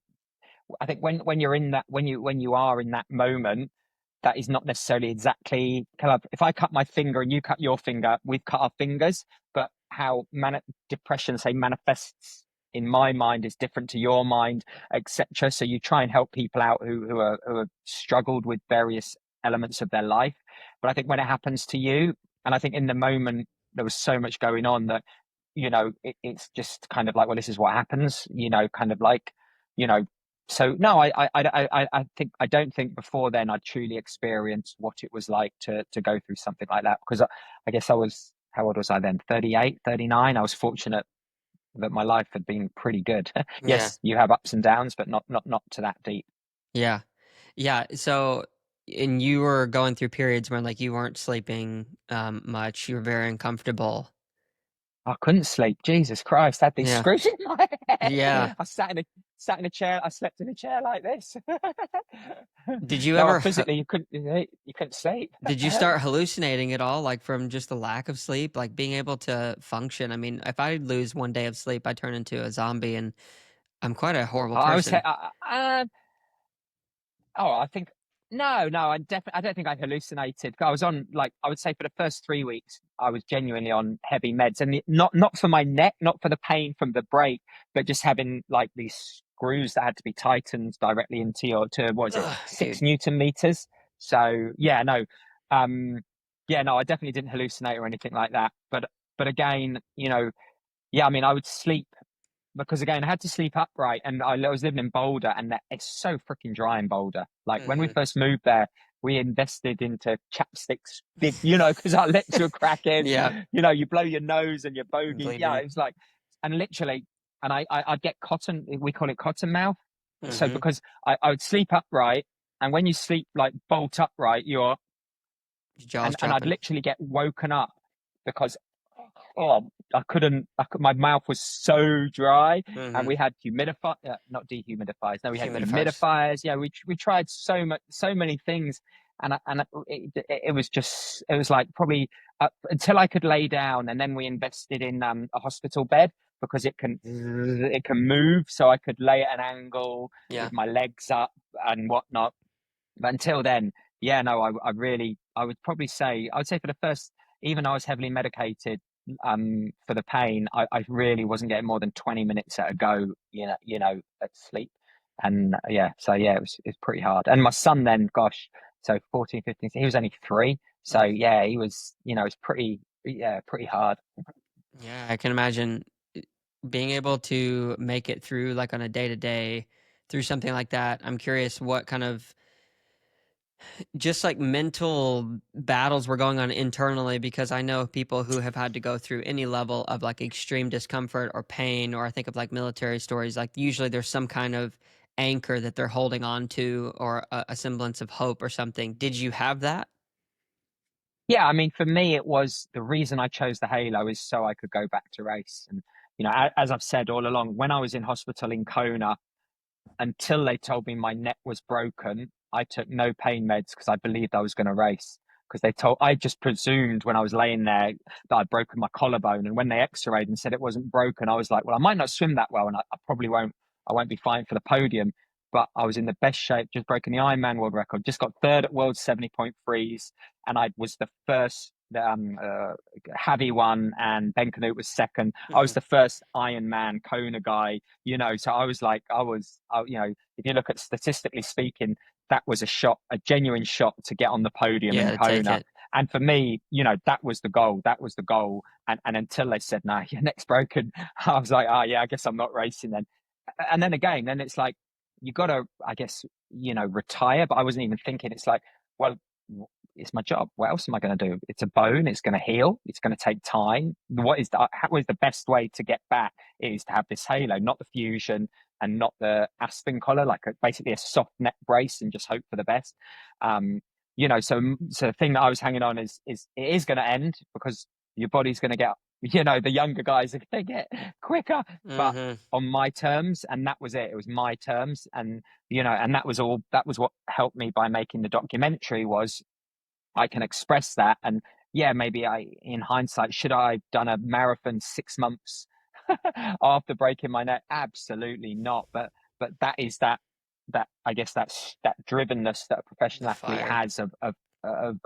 I think when you're in that when you are in that moment, that is not necessarily exactly kind of, if I cut my finger and you cut your finger, we've cut our fingers, but how depression say manifests in my mind is different to your mind, etc. So you try and help people out who have struggled with various elements of their life. But I think when it happens to you, and I think in the moment there was so much going on that it's just kind of like, well, this is what happens, kind of like, you know so no, I think I don't think before then I truly experienced what it was like to go through something like that, because I guess I was, how old was I then? 38, 39. I was fortunate that my life had been pretty good. Yeah. Yes, you have ups and downs, but not to that deep. Yeah. Yeah. So, and you were going through periods when like you weren't sleeping much. You were very uncomfortable. I couldn't sleep. Jesus Christ, I had these Yeah. screws in my Yeah. head. I sat in a chair. I slept in a chair like this. Did you No, ever physically you couldn't sleep. did you start hallucinating at all, like from just the lack of sleep, like being able to function? I mean, if I lose one day of sleep, I turn into a zombie, and I'm quite a horrible I was person. Oh, I think no, I don't think I hallucinated. I was on, like, I would say for the first 3 weeks, I was genuinely on heavy meds, and not for my neck, not for the pain from the break, but just having like these screws that had to be tightened directly into your to what is it, Ugh, six dude. Newton meters. So yeah, no, um, yeah, no, I definitely didn't hallucinate or anything like that. But again, yeah, I mean, I would sleep because again, I had to sleep upright, and I was living in Boulder, and it's so freaking dry in Boulder. Like when we Hmm. first moved there, we invested into chapsticks, big, because our lips were cracking. Yeah, You blow your nose and your bogey. Yeah, bleeding. it was like, and literally, and I'd get cotton. We call it cotton mouth. So Hmm. because I would sleep upright, and when you sleep like bolt upright, Jaws and I'd dropping. literally get woken up because my mouth was so dry, and Hmm. we had not dehumidifiers. No, we had Humidifiers. humidifiers. Yeah, we tried so many things, and it was just, it was like probably until I could lay down, and then we invested in a hospital bed because it can move, so I could lay at an angle Yeah. with my legs up and whatnot. But until then, yeah, no, I would probably say, I would say for the first, even though I was heavily medicated, for the pain, I really wasn't getting more than 20 minutes at a go, at sleep. And yeah, so yeah, it was pretty hard. And my son then, gosh, so 14, 15, he was only 3. So Mm. yeah, he was, it was pretty hard. Yeah, I can imagine being able to make it through like on a day to day through something like that. I'm curious what kind of just like mental battles were going on internally because I know people who have had to go through any level of like extreme discomfort or pain, or I think of like military stories, like usually there's some kind of anchor that they're holding on to or a semblance of hope or something. Did you have that? Yeah, I mean, for me, it was the reason I chose the Halo is so I could go back to race. And, as I've said all along, when I was in hospital in Kona, until they told me my neck was broken, I took no pain meds because I believed I was going to race. Because I just presumed when I was laying there that I'd broken my collarbone. And when they x-rayed and said it wasn't broken, I was like, well, I might not swim that well, and I probably I won't be fine for the podium. But I was in the best shape, just broken the Ironman world record, just got third at World 70.3s. And I was the first, Javi won and Ben Canute was second. I was Hmm. the first Ironman Kona guy, so I was like, if you look at statistically speaking, that was a genuine shot to get on the podium Yeah, in to take Kona. it. And for me, that was the goal. That was the goal. And until they said, no, your neck's broken, I was like, oh, yeah, I guess I'm not racing then. And then again, then it's like, you got to, I guess, retire. But I wasn't even thinking, it's like, well, it's my job. What else am I going to do? It's a bone. It's going to heal. It's going to take time. How is the best way to get back is to have this halo, not the fusion and not the Aspen collar, like basically a soft neck brace, and just hope for the best. So the thing that I was hanging on is it is going to end because your body's going to get, the younger guys are going to get quicker, but Hmm. on my terms. And that was it. It was my terms. And, and that was what helped me by making the documentary was I can express that. And yeah, maybe in hindsight, should I have done a marathon 6 months after breaking my neck? Absolutely not. But that I guess that's that drivenness that a The professional athlete fire. has of of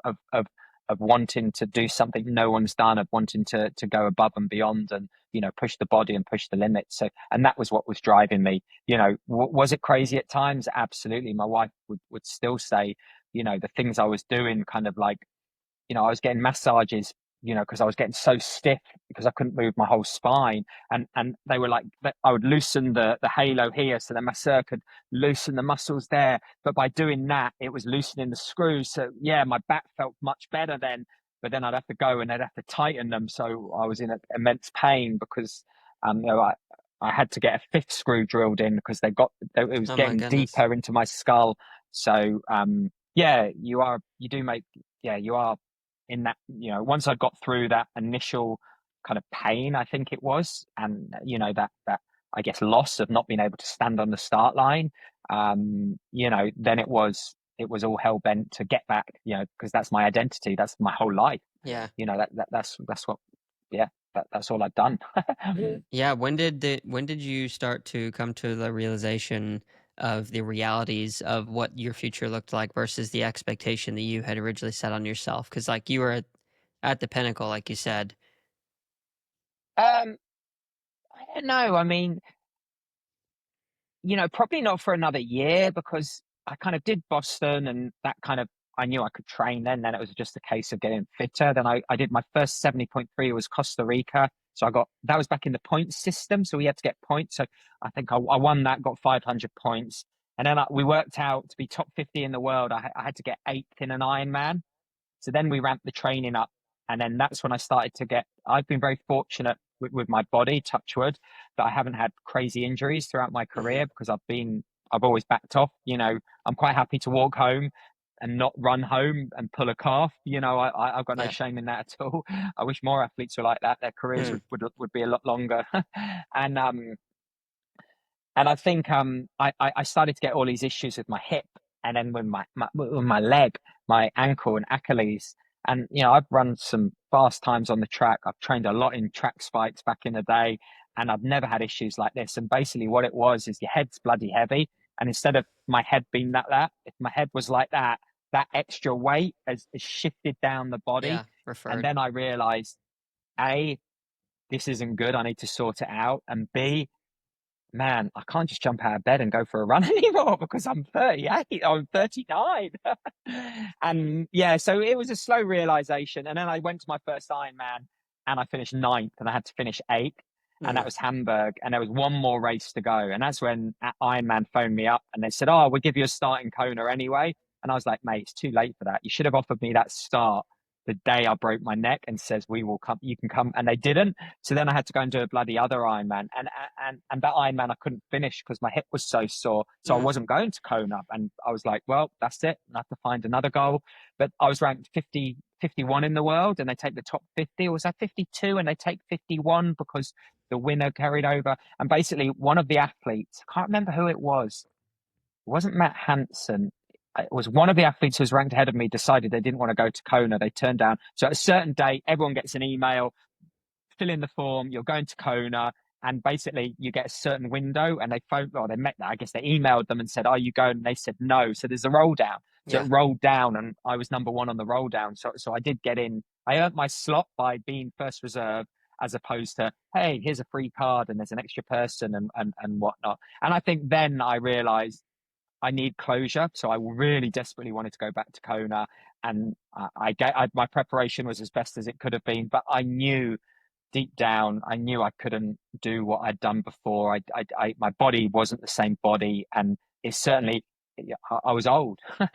of of wanting to do something no one's done, of wanting to go above and beyond, and push the body and push the limits. So, and that was what was driving me. Was it crazy at times? Absolutely. My wife would still say, the things I was doing, kind of like, I was getting massages, because I was getting so stiff because I couldn't move my whole spine. And they were like, I would loosen the halo here so the masseur could loosen the muscles there. But by doing that, it was loosening the screws. So yeah, my back felt much better then. But then I'd have to go and they'd have to tighten them. So I was in immense pain because You know, I had to get a fifth screw drilled in because it was Oh my getting goodness. deeper into my skull. So yeah, you do make, yeah, you are in that, you know, once I got through that initial kind of pain, I think it was, and you know, that I guess loss of not being able to stand on the start line, you know, then it was all hell bent to get back, you know, because that's my identity, that's my whole life, Yeah. you know, that's what, yeah, that's all I've done. Yeah, when did you start to come to the realization of the realities of what your future looked like versus the expectation that you had originally set on yourself? Because like you were at the pinnacle, like you said. um I don't know, I mean, you know, probably not for another year because I kind of did Boston and that kind of, I knew I could train then it was just a case of getting fitter. Then I did my first 70.3 was Costa Rica. So that was back in the points system. So we had to get points. So I think I won that, got 500 points. And then we worked out to be top 50 in the world. I had to get eighth in an Ironman. So then we ramped the training up. And then that's when I started to I've been very fortunate with my body, touch wood, that I haven't had crazy injuries throughout my Hmm. career because I've always backed off. You know, I'm quite happy to walk home and not run home and pull a calf. You know, I've got no Yeah. shame in that at all. I wish more athletes were like that. Their careers Hmm. would be a lot longer. and and I think I started to get all these issues with my hip and then with my leg, my ankle and Achilles. And you know, I've run some fast times on the track. I've trained a lot in track spikes back in the day, and I've never had issues like this. And basically, what it was is your head's bloody heavy, and instead of my head being if my head was like that, that extra weight has shifted down the body. Yeah. And Referred. then I realized, A, this isn't good. I need to sort it out. And B, man, I can't just jump out of bed and go for a run anymore because I'm 38, I'm 39. And yeah, so it was a slow realization. And then I went to my first Ironman and I finished ninth and I had to finish eighth. And that Mm. was Hamburg. And there was one more race to go. And that's when Ironman phoned me up and they said, "Oh, we'll give you a start in Kona anyway." And I was like, "Mate, it's too late for that. You should have offered me that start the day I broke my neck and says, we will come, you can come." And they didn't. So then I had to go and do a bloody other Ironman, and that Ironman I couldn't finish because my hip was so sore. So I Mm. wasn't going to Kona, and I was like, well, that's it. I have to find another goal. But I was ranked 51 in the world, and they take the top 50. Or was that 52? And they take 51 because the winner carried over. And basically, one of the athletes, I can't remember who it was. It wasn't Matt Hansen. It was one of the athletes who was ranked ahead of me decided they didn't want to go to Kona. They turned down. So at a certain date, everyone gets an email, fill in the form, you're going to Kona, and basically you get a certain window. And they phoned, or they met, I guess they emailed them and said, "Are you going?" And they said no. So there's a roll down. So it Yeah. rolled down, and I was number one on the roll down. So I did get in. I earned my slot by being first reserve, as opposed to, hey, here's a free card and there's an extra person and whatnot. And I think then I realized I need closure. So I really desperately wanted to go back to Kona, and my preparation was as best as it could have been, but I knew deep down, I knew I couldn't do what I'd done before. My body wasn't the same body, and it certainly, I was old. You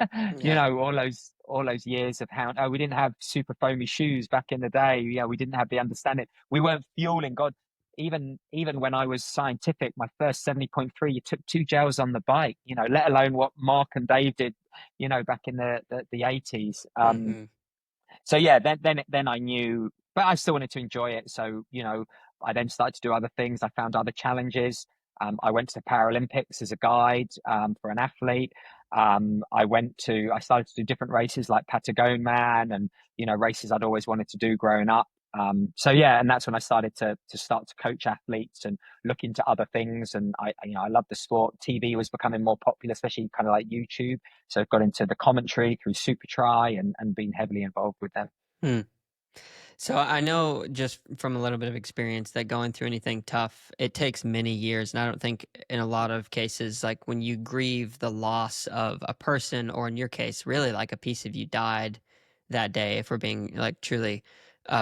Yeah. know, all those years of how, oh, we didn't have super foamy shoes back in the day. Yeah, we didn't have the understanding. We weren't fueling. God, even when I was scientific, my first 70.3, you took two gels on the bike. You know, let alone what Mark and Dave did. You know, back in the 80s. Hmm. So yeah, then I knew, but I still wanted to enjoy it. So you know, I then started to do other things. I found other challenges. I went to the Paralympics as a guide for an athlete. I started to do different races like Patagon Man, and you know, races I'd always wanted to do growing up. So yeah, and that's when I started to start to coach athletes and look into other things. And I love the sport. TV was becoming more popular, especially kind of like YouTube. So I got into the commentary through Super Try and been heavily involved with them. Hmm. So I know just from a little bit of experience that going through anything tough, it takes many years. And I don't think in a lot of cases, like when you grieve the loss of a person, or in your case, really like a piece of you died that day, if we're being like truly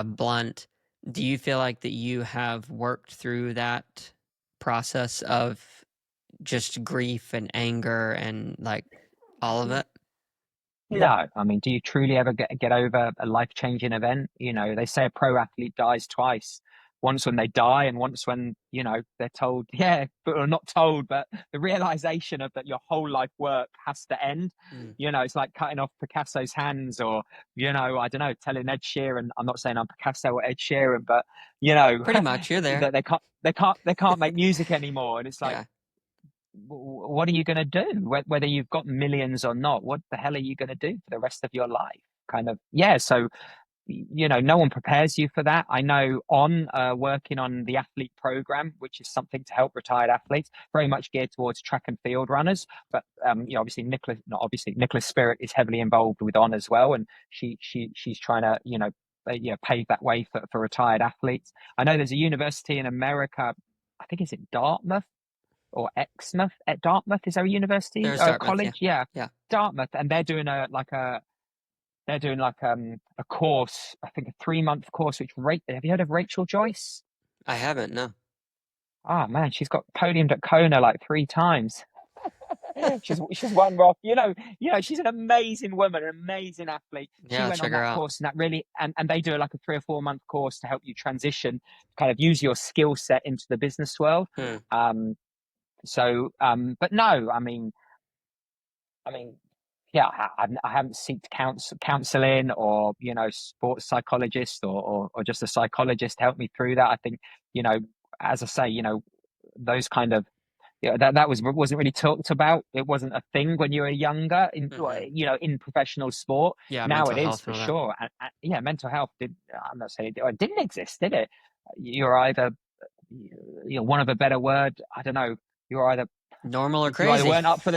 blunt, do you feel like that you have worked through that process of just grief and anger and like all of it? No, I mean, do you truly ever get over a life-changing event? You know, they say a pro athlete dies twice. once when they die, and once when, they're told, yeah, but or not told, but the realization of that your whole life work has to end. Mm. It's like cutting off Picasso's hands, or, I don't know, telling Ed Sheeran, I'm not saying I'm Picasso or Ed Sheeran, but Pretty much, you're there. that they can't make music anymore. And it's like, Yeah. what are you going to do? Whether you've got millions or not, what the hell are you going to do for the rest of your life? Kind of, yeah. So, no one prepares you for that. I know on working on the athlete program, which is something to help retired athletes, very much geared towards track and field runners. But obviously Nicholas Spirit is heavily involved with on as well, and she's trying to pave that way for retired athletes. I know there's a university in America. I think is it Dartmouth or Exmouth? At Dartmouth, is there a university There's Dartmouth. Yeah. college? Yeah, Yeah. Dartmouth, and they're doing a course, I think a 3-month course. Have you heard of Rachel Joyce? I haven't. No. Ah, man, she's got podiumed at Kona like 3 times. She's won Roth. She's an amazing woman, an amazing athlete. She Yeah. I'll went on check her that out. course, and that really, and they do like a 3 or 4 month course to help you transition, kind of use your skill set into the business world. Hmm. But no, I mean, yeah, I haven't sought counseling, or sports psychologist, or just a psychologist to help me through that. I think, as I say, those kind of, that wasn't really talked about. It wasn't a thing when you were younger Mm-hmm. in professional sport. Yeah. Now Mental it is health for and all that. sure. And yeah, mental health I'm not saying it didn't exist, did it? You're either, one of a better word, I don't know. You're either Normal or you either crazy. weren't up for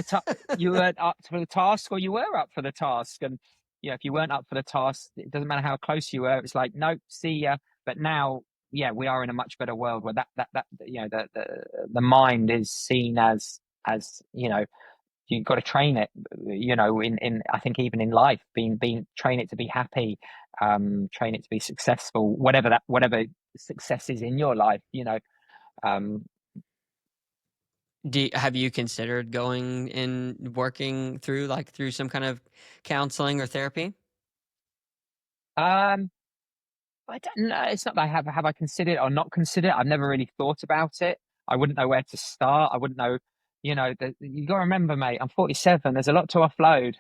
you weren't up for the task, or you were up for the task. And if you weren't up for the task, it doesn't matter how close you were. It's like, no, see ya. But now, yeah, we are in a much better world where that the mind is seen as you've got to train it. In I think even in life, being train it to be happy, train it to be successful, whatever success is in your life. Um, Have you considered going and working through some kind of counseling or therapy? um, I don't know. It's not that I considered it or not considered it. I've never really thought about it. I wouldn't know where to start. I wouldn't know. You got to remember, mate. I'm 47. There's a lot to offload.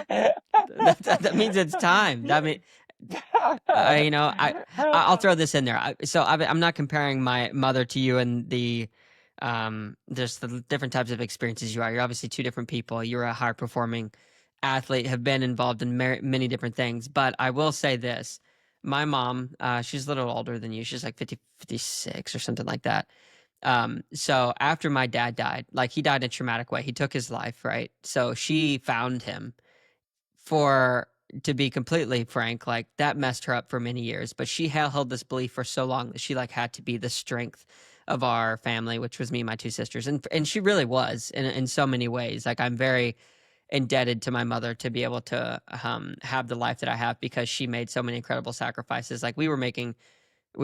That means it's time. I mean, I'll throw this in there. I'm not comparing my mother to you and just the different types of experiences you are. You're obviously two different people. You're a high performing athlete, have been involved in many different things. But I will say this: my mom, she's a little older than you. She's like 56 or something like that. So after my dad died, like he died in a traumatic way. He took his life, right? So she found him for to be completely frank, like that messed her up for many years. But she held this belief for so long that she like had to be the strength of our family, which was me and my two sisters, and she really was in so many ways. Like I'm very indebted to my mother to be able to have the life that I have because she made so many incredible sacrifices. Like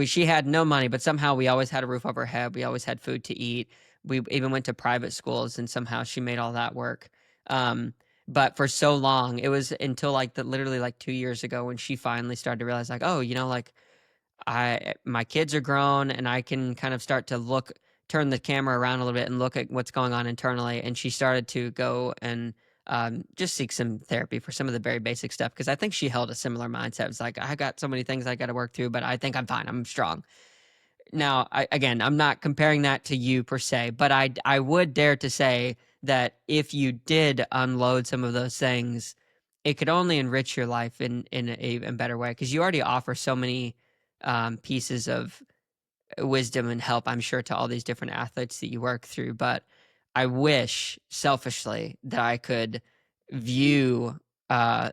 she had no money, but somehow we always had a roof over our head. We always had food to eat. We even went to private schools, and somehow she made all that work. But for so long, it was until literally like 2 years ago when she finally started to realize, like, oh, like my kids are grown, and I can kind of start to turn the camera around a little bit and look at what's going on internally. And she started to go and just seek some therapy for some of the very basic stuff because I think she held a similar mindset. It was like, I got so many things I got to work through, but I think I'm fine. I'm strong. Now, again, I'm not comparing that to you per se, but I would dare to say that if you did unload some of those things, it could only enrich your life in a better way because you already offer so many pieces of wisdom and help, I'm sure, to all these different athletes that you work through. But I wish selfishly that I could view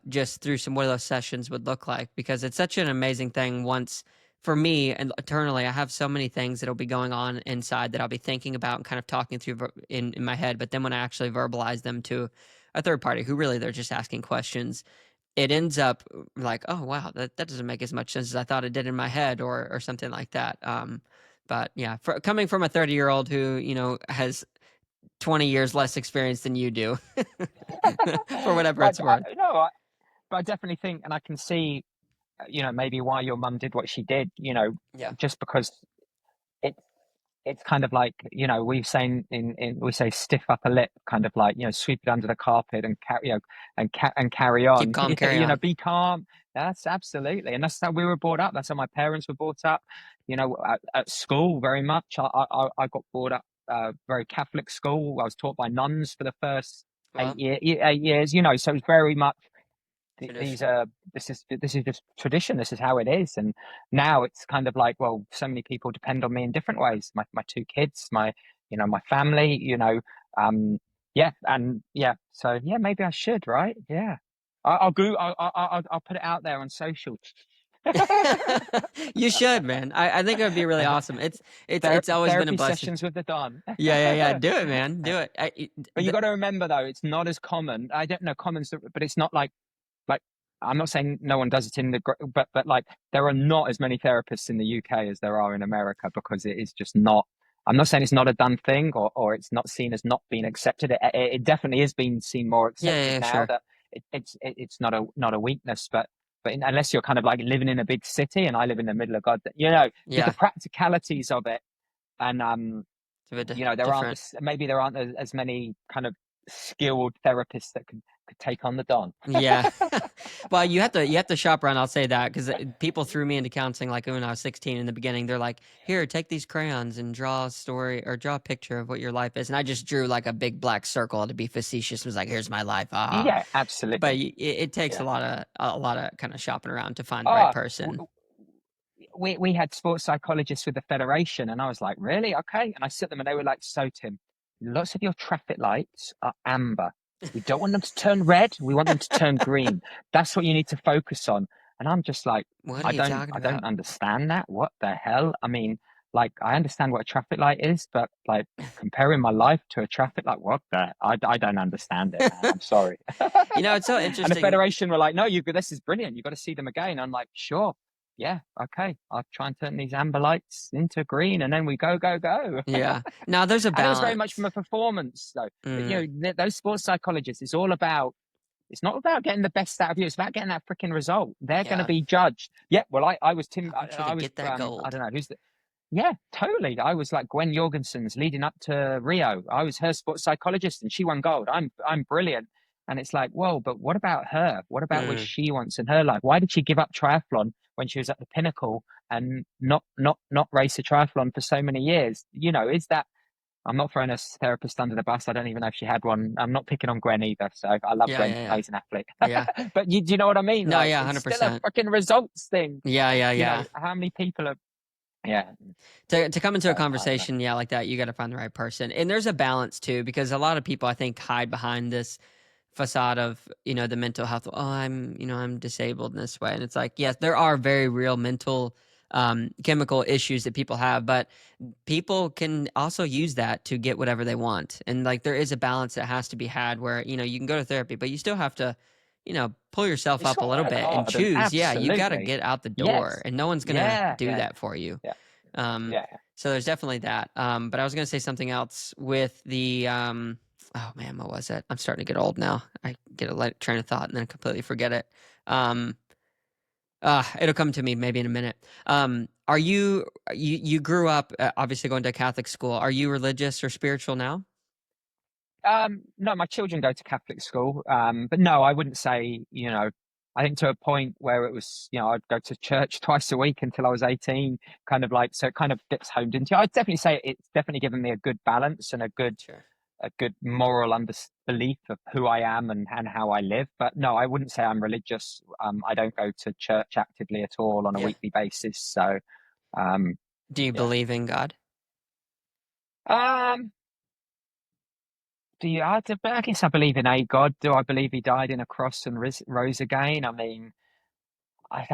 just through some what those sessions would look like because it's such an amazing thing once for me and internally I have so many things that'll be going on inside that I'll be thinking about and kind of talking through in my head, but then when I actually verbalize them to a third party who really they're just asking questions, it ends up like, oh wow, that doesn't make as much sense as I thought it did in my head or something like that. But yeah, coming from a 30-year-old who has 20 years less experience than you do, for whatever it's but worth. I definitely think, and I can see. maybe why your mum did what she did, Yeah. just because it it's kind of like, we saying we say stiff upper lip, kind of like, sweep it under the carpet and carry Keep on. calm, carry on. Be calm. That's absolutely, and that's how we were brought up. That's how my parents were brought up. At school, very much. I got brought up very Catholic school. I was taught by nuns for the first Well, 8 years. So it's very much these tradition. are this is just tradition. This is how it is. And now it's kind of like, well, so many people depend on me in different ways. My two kids, my family, yeah. And yeah, so yeah, maybe I should, right? Yeah. I'll go. I'll put it out there on social. You should, man. I think it would be really awesome. It's always been a Therapy blessing. sessions with the Don. Yeah, yeah, yeah. Do it, man. Do it. But you got to remember though, it's not as common. I don't know common, but it's not like I'm not saying no one does it but like there are not as many therapists in the UK as there are in America, because it is just not. I'm not saying it's not a done thing, or it's not seen as not being accepted. It definitely is being seen more Yeah, yeah, accepted yeah, now, sure. that it's not a weakness. But unless you're kind of like living in a big city, and I live in the middle of God, just the Yeah. practicalities of it. And It's a bit there aren't different. maybe there aren't as many kind of skilled therapists that could take on the Don. Yeah. Well, you have to shop around. I'll say that because people threw me into counseling like when I was 16 in the beginning. They're like, "Here, take these crayons and draw a story or draw a picture of what your life is." And I just drew like a big black circle to be facetious. Was like, "Here's my life." Ah. Yeah, But absolutely. it takes a Yeah. lot of kind of shopping around to find the right Oh, person. we had sports psychologists with the federation, and I was like, really? Okay. And I sit them, and they were like, so Tim, lots of your traffic lights are amber. We don't want them to turn red. We want them to turn green. That's what you need to focus on. And I'm just like, What are I you don't, talking I don't about? understand that. What the hell? I mean, like, I understand what a traffic light is, but like comparing my life to a traffic light, what the? I don't understand it, man. I'm sorry. It's so And the interesting. federation were like, no, this is brilliant. You've got to see them again. I'm like, sure. Yeah, okay. I'll try and turn these amber lights into green, and then we go, go, go. Yeah. Now there's a And it was very much from balance. a performance, though. Mm, Those sports psychologists, it's not about getting the best out of you. It's about getting that freaking result. They're going to yeah. be judged. Yeah. Well, I was I Tim. want you to I was, get that I gold. don't know who's the, yeah, totally. I was like Gwen Jorgensen's leading up to Rio. I was her sports psychologist, and she won gold. I'm brilliant. And it's like, whoa, but what about her? What about what Mm. she wants in her life? Why did she give up triathlon when she was at the pinnacle and not race a triathlon for so many years? Is that, I'm not throwing a therapist under the bus. I don't even know if she had one. I'm not picking on Gwen either. So I love Yeah, Gwen, yeah, yeah. amazing athlete. Yeah. But do you know what I mean? No, Like, yeah, it's still a 100%. fucking results thing. Yeah, yeah, yeah. How many people are, yeah. To come into a So I don't know. conversation, yeah, like that, you got to find the right person. And there's a balance too, because a lot of people I think hide behind this facade of, the mental health. Oh, I'm disabled in this way. And it's like, yes, there are very real mental chemical issues that people have, but people can also use that to get whatever they want. And like there is a balance that has to be had where, you can go to therapy, but you still have to, pull yourself It's up a got to little work bit and hard, and choose. Yeah, you got to absolutely. get out the door Yes. and no one's going to Yeah, do yeah, that for you. yeah, Um, yeah. so there's definitely that. But I was going to say something else with the, oh man, what was it? I'm starting to get old now. I get a train of thought and then completely forget it. Um, it'll come to me maybe in a minute. Are you grew up obviously going to a Catholic school. Are you religious or spiritual now? No, my children go to Catholic school. But no, I wouldn't say, I think to a point where it was, I'd go to church twice a week until I was 18, kind of like, so it kind of gets honed into. I'd definitely say it's definitely given me a good balance and Sure. a good moral belief of who I am and how I live. But no, I wouldn't say I'm religious. I don't go to church actively at all on a Yeah. weekly basis. So, um, Do you yeah. believe in God? Um, I guess I believe in a God. Do I believe he died in a cross and rose again? I mean,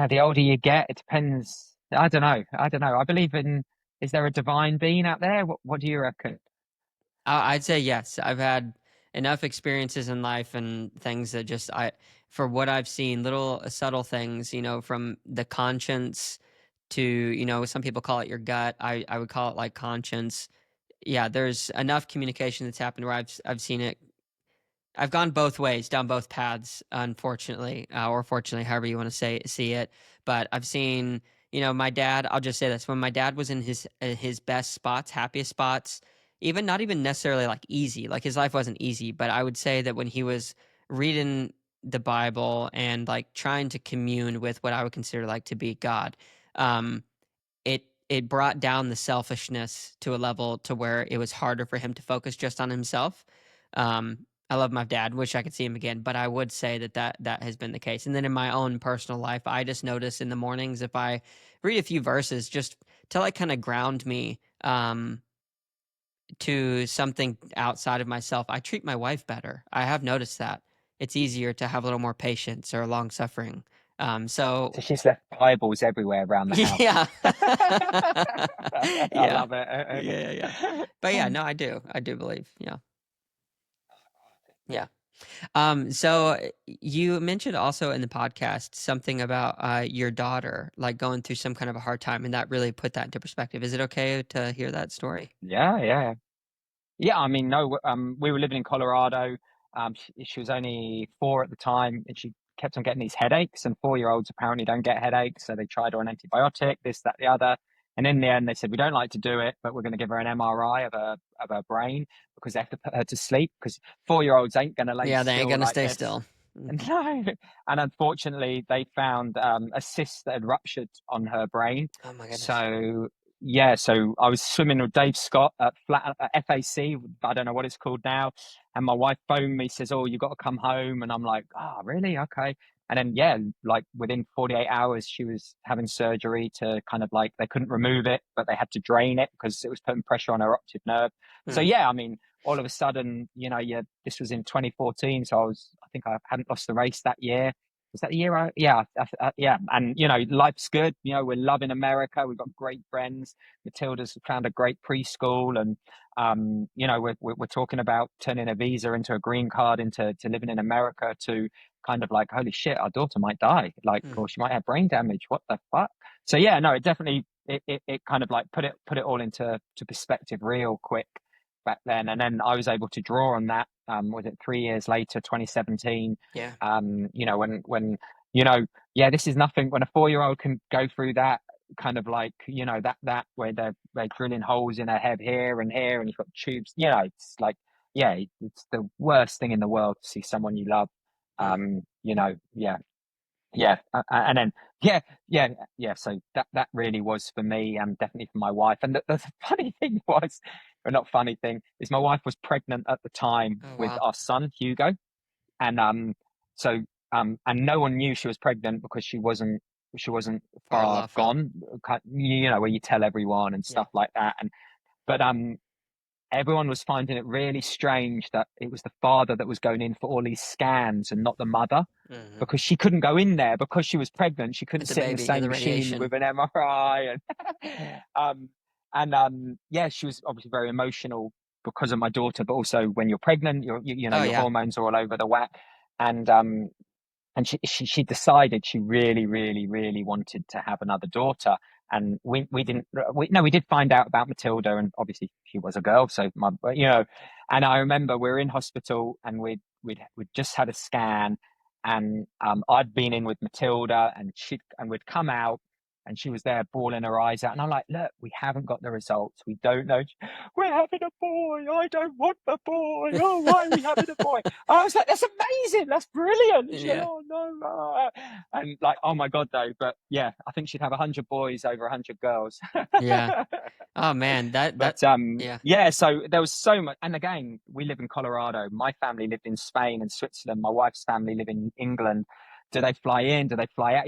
the older you get, it depends. I don't know. I don't know. I believe in. Is there a divine being out there? What do you reckon? I'd say yes. I've had enough experiences in life and things that just for what I've seen, little subtle things, from the conscience to, some people call it your gut. I would call it like conscience. Yeah, there's enough communication that's happened where I've seen it I've gone both ways, down both paths, unfortunately, or fortunately, however you want to see it. But I've seen, my dad. I'll just say this: when my dad was in his best spots, happiest spots, even not even necessarily like easy, like his life wasn't easy, but I would say that when he was reading the Bible and like trying to commune with what I would consider like to be God, um, it brought down the selfishness to a level to where it was harder for him to focus just on himself. I love my dad, wish I could see him again, but I would say that has been the case. And then in my own personal life, I just notice in the mornings if I read a few verses just to like kind of ground me to something outside of myself, I treat my wife better. I have noticed that it's easier to have a little more patience or long suffering. So So she's left Bibles everywhere around the house. yeah. I Yeah. love it. Yeah, yeah. But yeah, no, I do. I do believe. Yeah. Yeah. So you mentioned also in the podcast something about your daughter like going through some kind of a hard time, and that really put that into perspective. Is it okay to hear that story? Yeah, yeah. Yeah, I mean, no, we were living in Colorado. She was only 4 at the time, and she kept on getting these headaches. And 4-year-olds apparently don't get headaches, so they tried her an antibiotic, this, that, the other. And in the end, they said we don't like to do it, but we're going to give her an MRI of her brain because they have to put her to sleep because 4-year-olds ain't going to lay Yeah, they ain't still gonna like stay this. still. And no, and unfortunately, they found a cyst that had ruptured on her brain. Oh my goodness. So yeah, so I was swimming with Dave Scott at FAC. I don't know what it's called now. And my wife phoned me, says, "Oh, you got to come home." And I'm like, "Oh, really? Okay." And then yeah, like within 48 hours, she was having surgery to kind of like they couldn't remove it, but they had to drain it because it was putting pressure on her optic nerve. So Hmm. yeah, I mean, all of a sudden, yeah, this was in 2014, so I think I hadn't lost the race that year. Was that the year? Yeah, yeah. And life's good. We're loving America. We've got great friends. Matilda's found a great preschool, and we're talking about turning a visa into a green card, into to living in America. To kind of like, holy shit, our daughter might die, like, Hmm. or she might have brain damage. What the fuck? So yeah, no, it definitely it kind of like put it all into perspective real quick back then. And then I was able to draw on that. Was it 3 years later, 2017? Yeah. When yeah, this is nothing. When a 4-year-old can go through that kind of like, that where they're drilling holes in her head here and here, and you've got tubes. It's like, yeah, it's the worst thing in the world to see someone you love. Hmm. Yeah, yeah, and then yeah, yeah, yeah. So that really was for me, and definitely for my wife. And the funny thing was, or not funny thing, is my wife was pregnant at the time Oh with wow. our son Hugo, and so and no one knew she was pregnant because she wasn't Far far enough. gone, where you tell everyone and Yeah. stuff like that. And but everyone was finding it really strange that it was the father that was going in for all these scans and not the mother, Hmm. because she couldn't go in there because she was pregnant. She couldn't With the sit in the baby, yeah, same the machine radiation. with an MRI, yeah, she was obviously very emotional because of my daughter, but also when you're pregnant, Oh your yeah. hormones are all over the whack, and she decided she really, really, really wanted to have another daughter. And we didn't we no we did find out about Matilda, and obviously she was a girl, so and I remember we were in hospital, and we'd just had a scan, and I'd been in with Matilda, and we'd come out, and she was there bawling her eyes out, and I'm like, look, we haven't got the results, we don't know, we're having a boy, I don't want a boy, oh, why are we having a boy? I was like, that's amazing, that's brilliant. And she went, Yeah. oh no, and like, oh my god, though. But yeah, I think she'd have 100 boys over 100 girls. Yeah. Oh man, that But yeah. yeah, so there was so much. And again, we live in Colorado. My family lived in Spain and Switzerland. My wife's family live in England. Do they fly in? Do they fly out?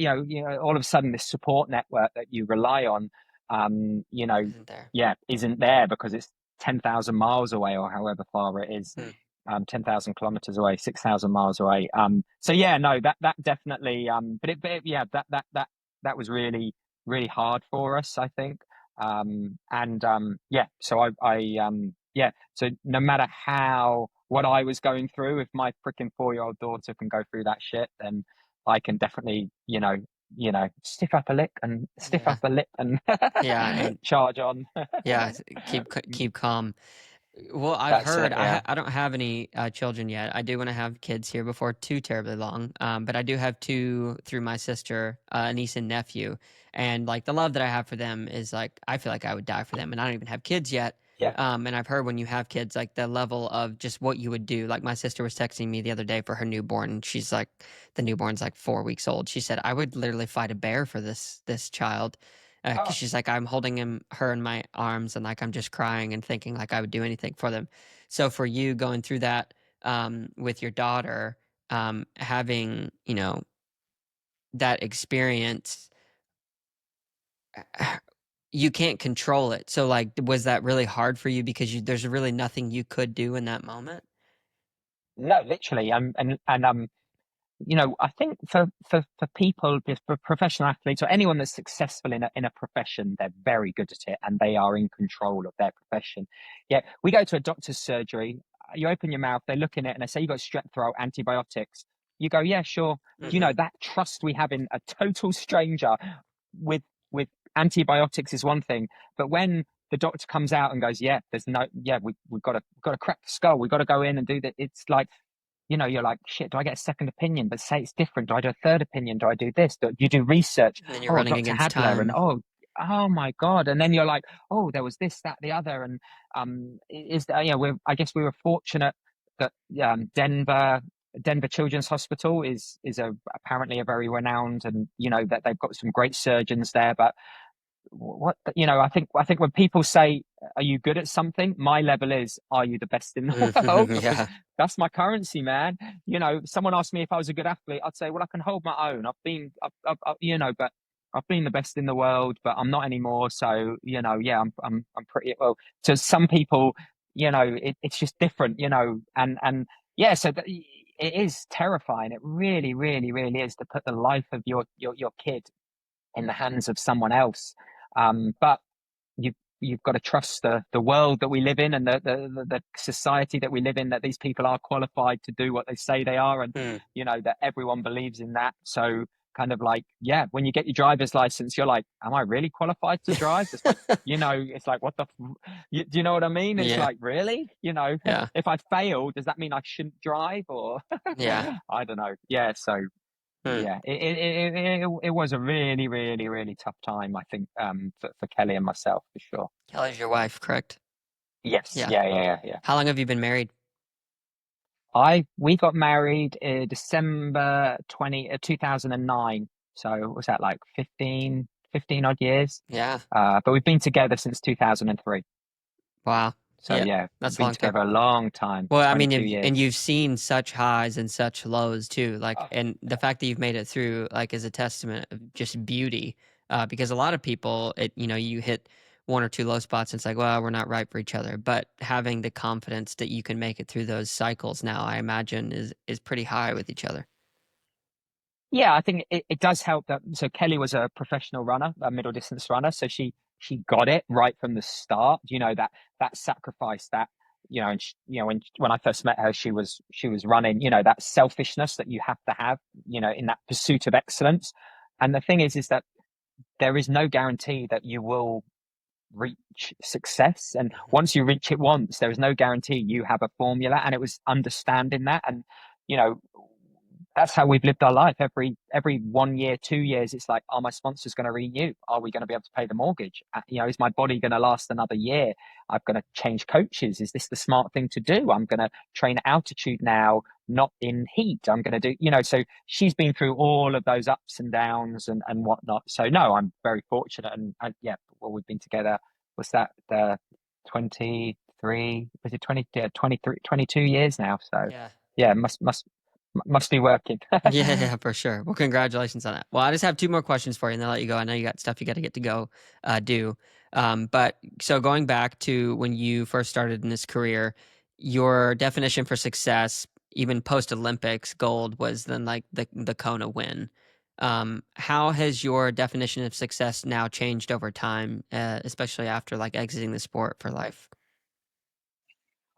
All of a sudden, this support network that you rely on, um, you know, Isn't there? yeah, isn't there because it's 10,000 miles away or however far it is. Hmm. 10,000 kilometers away, 6,000 miles away. So yeah, no, that definitely, yeah, that was really, really hard for us, I think. And yeah, so yeah, so no matter what I was going through, if my freaking 4-year-old daughter can go through that shit, then I can definitely, stiff up a lip Yeah. and Yeah, and charge on. yeah, keep calm. Well, I've That's heard it. Yeah. I don't have any children yet. I do want to have kids here before too terribly long. But I do have two through my sister, a niece and nephew, and like the love that I have for them is like I feel like I would die for them, and I don't even have kids yet. Yeah. And I've heard when you have kids, like the level of just what you would do. Like my sister was texting me the other day for her newborn. And she's like, the newborn's like 4 weeks old. She said I would literally fight a bear for this child because Oh, she's like, I'm holding her in my arms and like I'm just crying and thinking like I would do anything for them. So for you going through that with your daughter, having, that experience, you can't control it. So like, was that really hard for you because there's really nothing you could do in that moment? no, literally. I think for people, just for professional athletes or anyone that's successful in a profession, they're very good at it and they are in control of their profession. Yeah, we go to a doctor's surgery. You open your mouth, they look in it and they say you got strep throat, antibiotics. You go, yeah, sure. Hmm. That trust we have in a total stranger with with antibiotics is one thing, but when the doctor comes out and goes, yeah, there's no, yeah, we've got to crack the skull, we've got to go in and do that. It's like, you're like, shit, do I get a second opinion? But say it's different. Do I do a third opinion? Do I do this? Do you do research? And then you're Oh, running Dr. against Hadler, and time. oh my God. And then you're like, oh, there was this, that, the other. And I guess we were fortunate that Denver Children's Hospital is apparently a very renowned, and that they've got some great surgeons there. But I think when people say, are you good at something, my level is, are you the best in the world? Because Yeah. that's my currency, man. Someone asked me if I was a good athlete, I'd say, well, I can hold my own. But I've been the best in the world, but I'm not anymore. So yeah, I'm pretty well. To some people, it's just different, and yeah, so it is terrifying. It really, really, really is, to put the life of your kid in the hands of someone else. But you've got to trust the world that we live in, and the society that we live in, that these people are qualified to do what they say they are, and Hmm. that everyone believes in that. So kind of like, yeah, when you get your driver's license, you're like, am I really qualified to drive? It's like, it's like, do you know what I mean? It's Yeah. like, really, Yeah. if I fail, does that mean I shouldn't drive? Or Yeah. I don't know. Yeah, so Hmm. yeah, it was a really, really, really tough time, I think, for Kelly and myself, for sure. Kelly's your wife, correct? Yes, Yeah. yeah, yeah, yeah, yeah. How long have you been married? We got married in December 2009. So what was that, like 15 odd years? Yeah. But we've been together since 2003. Wow. So Yeah. yeah, That's we've a been long time. together a long time, Well, I mean, 22 and years. you've seen such highs and such lows too. Like, Oh, and the fact that you've made it through, like, is a testament of just beauty. Because a lot of people, you hit one or two low spots, and it's like, well, we're not right for each other. But having the confidence that you can make it through those cycles now, I imagine, is pretty high with each other. yeah, I think it does help that. So Kelly was a professional runner, a middle distance runner. So she got it right from the start. That sacrifice, that and when I first met her, she was running. That selfishness that you have to have. In that pursuit of excellence. And the thing is that there is no guarantee that you will reach success. And Mhm. once you reach it once, there is no guarantee you have a formula. And it was understanding that. And you know that's how we've lived our life. Every 1 year, 2 years, it's like, are my sponsors going to renew? Are we going to be able to pay the mortgage? Is my body going to last another year? I'm going to change coaches. Is this the smart thing to do? I'm going to train at altitude now, not in heat. I'm going to do, so she's been through all of those ups and downs and whatnot. So no, I'm very fortunate. And yeah, well, we've been together. Was that 23? Was it 20? Yeah, 23, 22 years now. So Yeah. yeah, must be working. Yeah, yeah, for sure. Well, congratulations on that. Well, I just have two more questions for you, and then I'll let you go. I know you got stuff you got to get to go do. But so going back to when you first started in this career, your definition for success, even post Olympics gold, was then like the Kona win. How has your definition of success now changed over time, especially after like exiting the sport for life?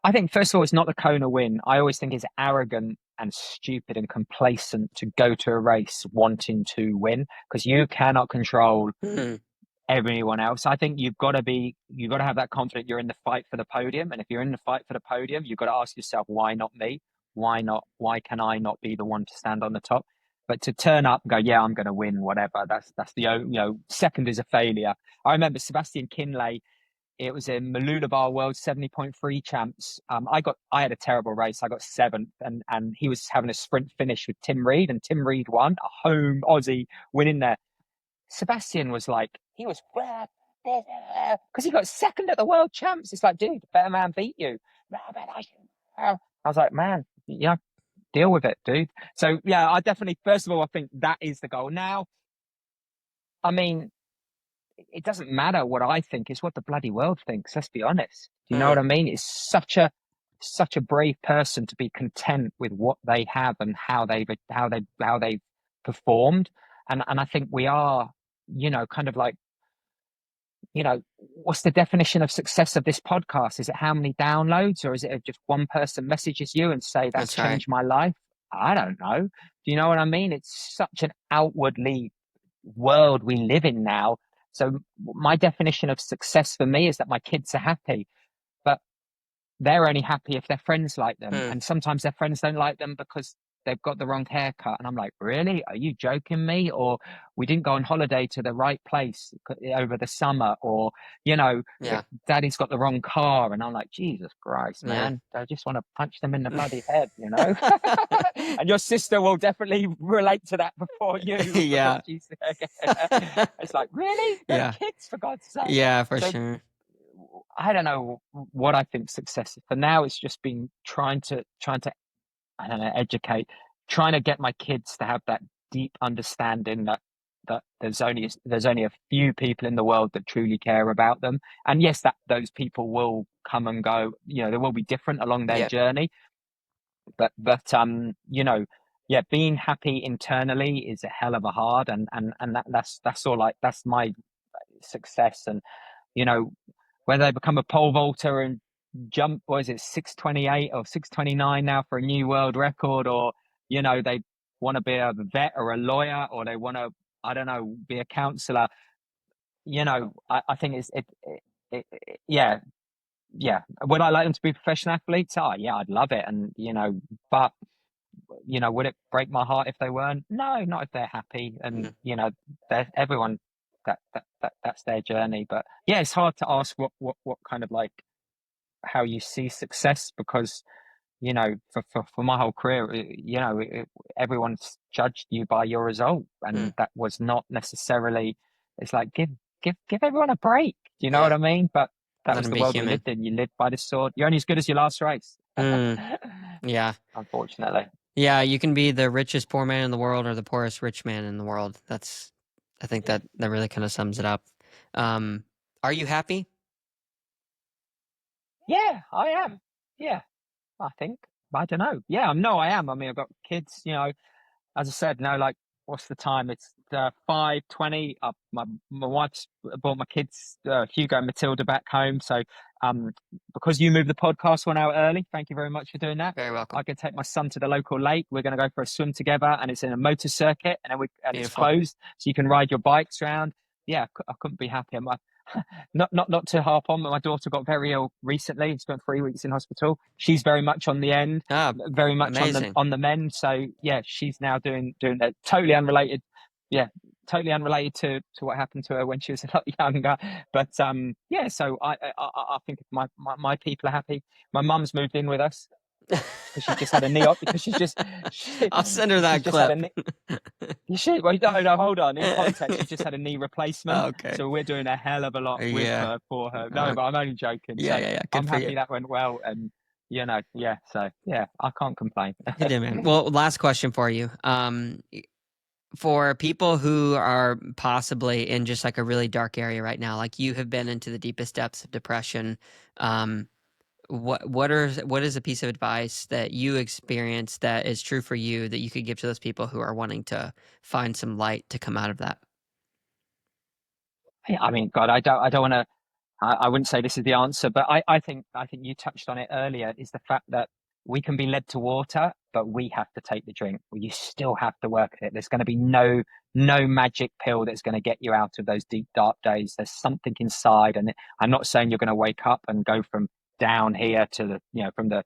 I think first of all, it's not the Kona win. I always think it's arrogant and stupid and complacent to go to a race wanting to win, because you cannot control Hmm. everyone else. I think you've got to have that confidence. You're in the fight for the podium. And if you're in the fight for the podium, you've got to ask yourself, why not me? Why not? Why can I not be the one to stand on the top? But to turn up and go, yeah, I'm going to win, whatever. That's second is a failure. I remember Sebastian Kinley. It was in Mooloolaba World 70.3 champs. I had a terrible race. I got seventh, and he was having a sprint finish with Tim Reed, and Tim Reed won, a home Aussie winning there. Sebastian was like, he was because he got second at the world champs. It's like, dude, better man beat you. I was like, man, deal with it, dude. So yeah, I definitely, first of all, I think that is the goal. Now, I mean, it doesn't matter what I think, it's what the bloody world thinks. Let's be honest. Do you know what I mean? It's such a brave person to be content with what they have and how they've performed. And I think we are, kind of like, what's the definition of success of this podcast? Is it how many downloads, or is it just one person messages you and say that's That's right. changed my life? I don't know. Do you know what I mean? It's such an outwardly world we live in now. So my definition of success for me is that my kids are happy, but they're only happy if their friends like them. And sometimes their friends don't like them because they've got the wrong haircut. And I'm like, really? Are you joking me? Or we didn't go on holiday to the right place over the summer, or, Yeah. daddy's got the wrong car. And I'm like, Jesus Christ, man, I just want to punch them in the bloody head, And your sister will definitely relate to that before you. Yeah. It's like, really? They're Yeah. kids, for God's sake. Yeah, for sure. I don't know what I think success is. For now, it's just been trying to I don't know, educate, trying to get my kids to have that deep understanding that there's only a few people in the world that truly care about them. And yes, that those people will come and go. They will be different along their Yeah. journey. But yeah, being happy internally is a hell of a hard, and that's all. Like, that's my success. And whether they become a pole vaulter and jump, what is it, 628 or 629 now for a new world record, or they want to be a vet or a lawyer, or they want to, I don't know, be a counselor. I think yeah, would I like them to be professional athletes? Oh yeah, I'd love it. And but would it break my heart if they weren't? No, not if they're happy. And they're everyone, that's their journey. But yeah, it's hard to ask what kind of, like, how you see success, because for my whole career, everyone's judged you by your result, and that was not necessarily. It's like, give everyone a break. Do you know what I mean? But that Let was him the be world we human. lived in. You lived by the sword. You're only as good as your last race. Yeah. Unfortunately. Yeah, you can be the richest poor man in the world or the poorest rich man in the world. I think that really kind of sums it up. Are you happy? Yeah, I am. Yeah, I think. I don't know. Yeah, no, I am. I mean, I've got kids. As I said, like, what's the time? It's 5:20. My wife's brought my kids, Hugo and Matilda, back home. So, because you moved the podcast 1 hour early, thank you very much for doing that. Very welcome. I can take my son to the local lake. We're going to go for a swim together, and it's in a motor circuit, and it's Beautiful. closed, so you can ride your bikes around. Yeah, I couldn't be happier. Not to harp on, but my daughter got very ill recently. Spent 3 weeks in hospital. She's very much on the end, Ah, very much amazing. on the mend. So yeah, she's now doing that. Totally unrelated. Yeah, totally unrelated to what happened to her when she was a lot younger. But yeah. So I think my people are happy. My mum's moved in with us because she's just had a knee op. Because I'll send her that clip. You should. Well, no, hold on. In context, she just had a knee replacement. Okay. So we're doing a hell of a lot with her, for her. No, but I'm only joking. Yeah, So yeah. Good I'm for happy you. that went well. And, yeah. So, yeah, I can't complain. You did, man. Well, last question for you. For people who are possibly in just like a really dark area right now, like you have been into the deepest depths of depression, what is a piece of advice that you experienced that is true for you that you could give to those people who are wanting to find some light to come out of that? Yeah, I mean, God, I don't want to. I wouldn't say this is the answer, but I think you touched on it earlier. Is the fact that we can be led to water, but we have to take the drink. You still have to work at it. There's going to be no no magic pill that's going to get you out of those deep, dark days. There's something inside. And I'm not saying you're going to wake up and go from down here to from the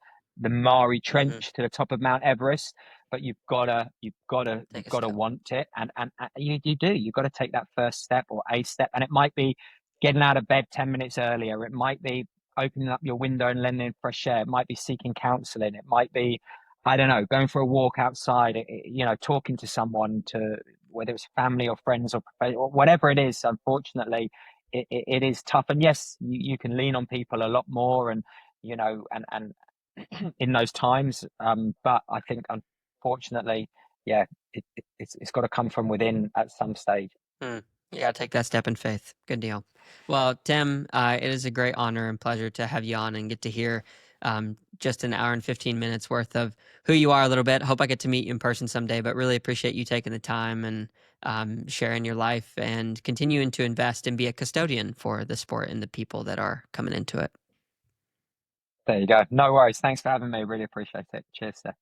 Mari Mm-hmm. Trench to the top of Mount Everest, but Take you've a got to step. want it. And you do, you've got to take that first step or a step. And it might be getting out of bed 10 minutes earlier. It might be opening up your window and letting in fresh air. It might be seeking counseling. It might be, I don't know, going for a walk outside, talking to someone, to whether it's family or friends or whatever it is. Unfortunately, it is tough. And yes, you can lean on people a lot more and, and in those times. But I think, unfortunately, yeah, it's got to come from within at some stage. Mm. Yeah, take that step in faith. Good deal. Well, Tim, it is a great honor and pleasure to have you on and get to hear just an hour and 15 minutes worth of who you are a little bit. Hope I get to meet you in person someday, but really appreciate you taking the time and sharing your life and continuing to invest and be a custodian for the sport and the people that are coming into it. There you go. No worries. Thanks for having me. Really appreciate it. Cheers, Seth.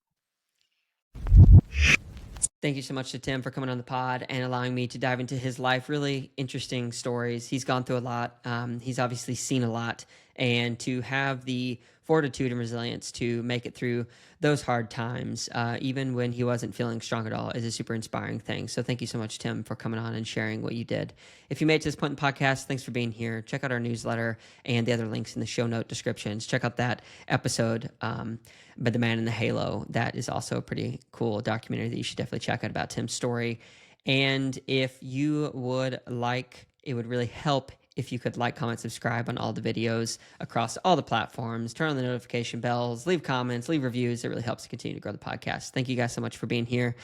Thank you so much to Tim for coming on the pod and allowing me to dive into his life. Really interesting stories. He's gone through a lot. He's obviously seen a lot. And to have the fortitude and resilience to make it through those hard times, even when he wasn't feeling strong at all, is a super inspiring thing. So thank you so much, Tim, for coming on and sharing what you did. If you made it to this point in the podcast, thanks for being here. Check out our newsletter and the other links in the show note descriptions. Check out that episode by The Man in the Halo. That is also a pretty cool documentary that you should definitely check out about Tim's story. And if you would like, it would really help if you could like, comment, subscribe on all the videos across all the platforms, turn on the notification bells, leave comments, leave reviews. It really helps to continue to grow the podcast. Thank you guys so much for being here,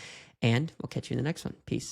and we'll catch you in the next one. Peace.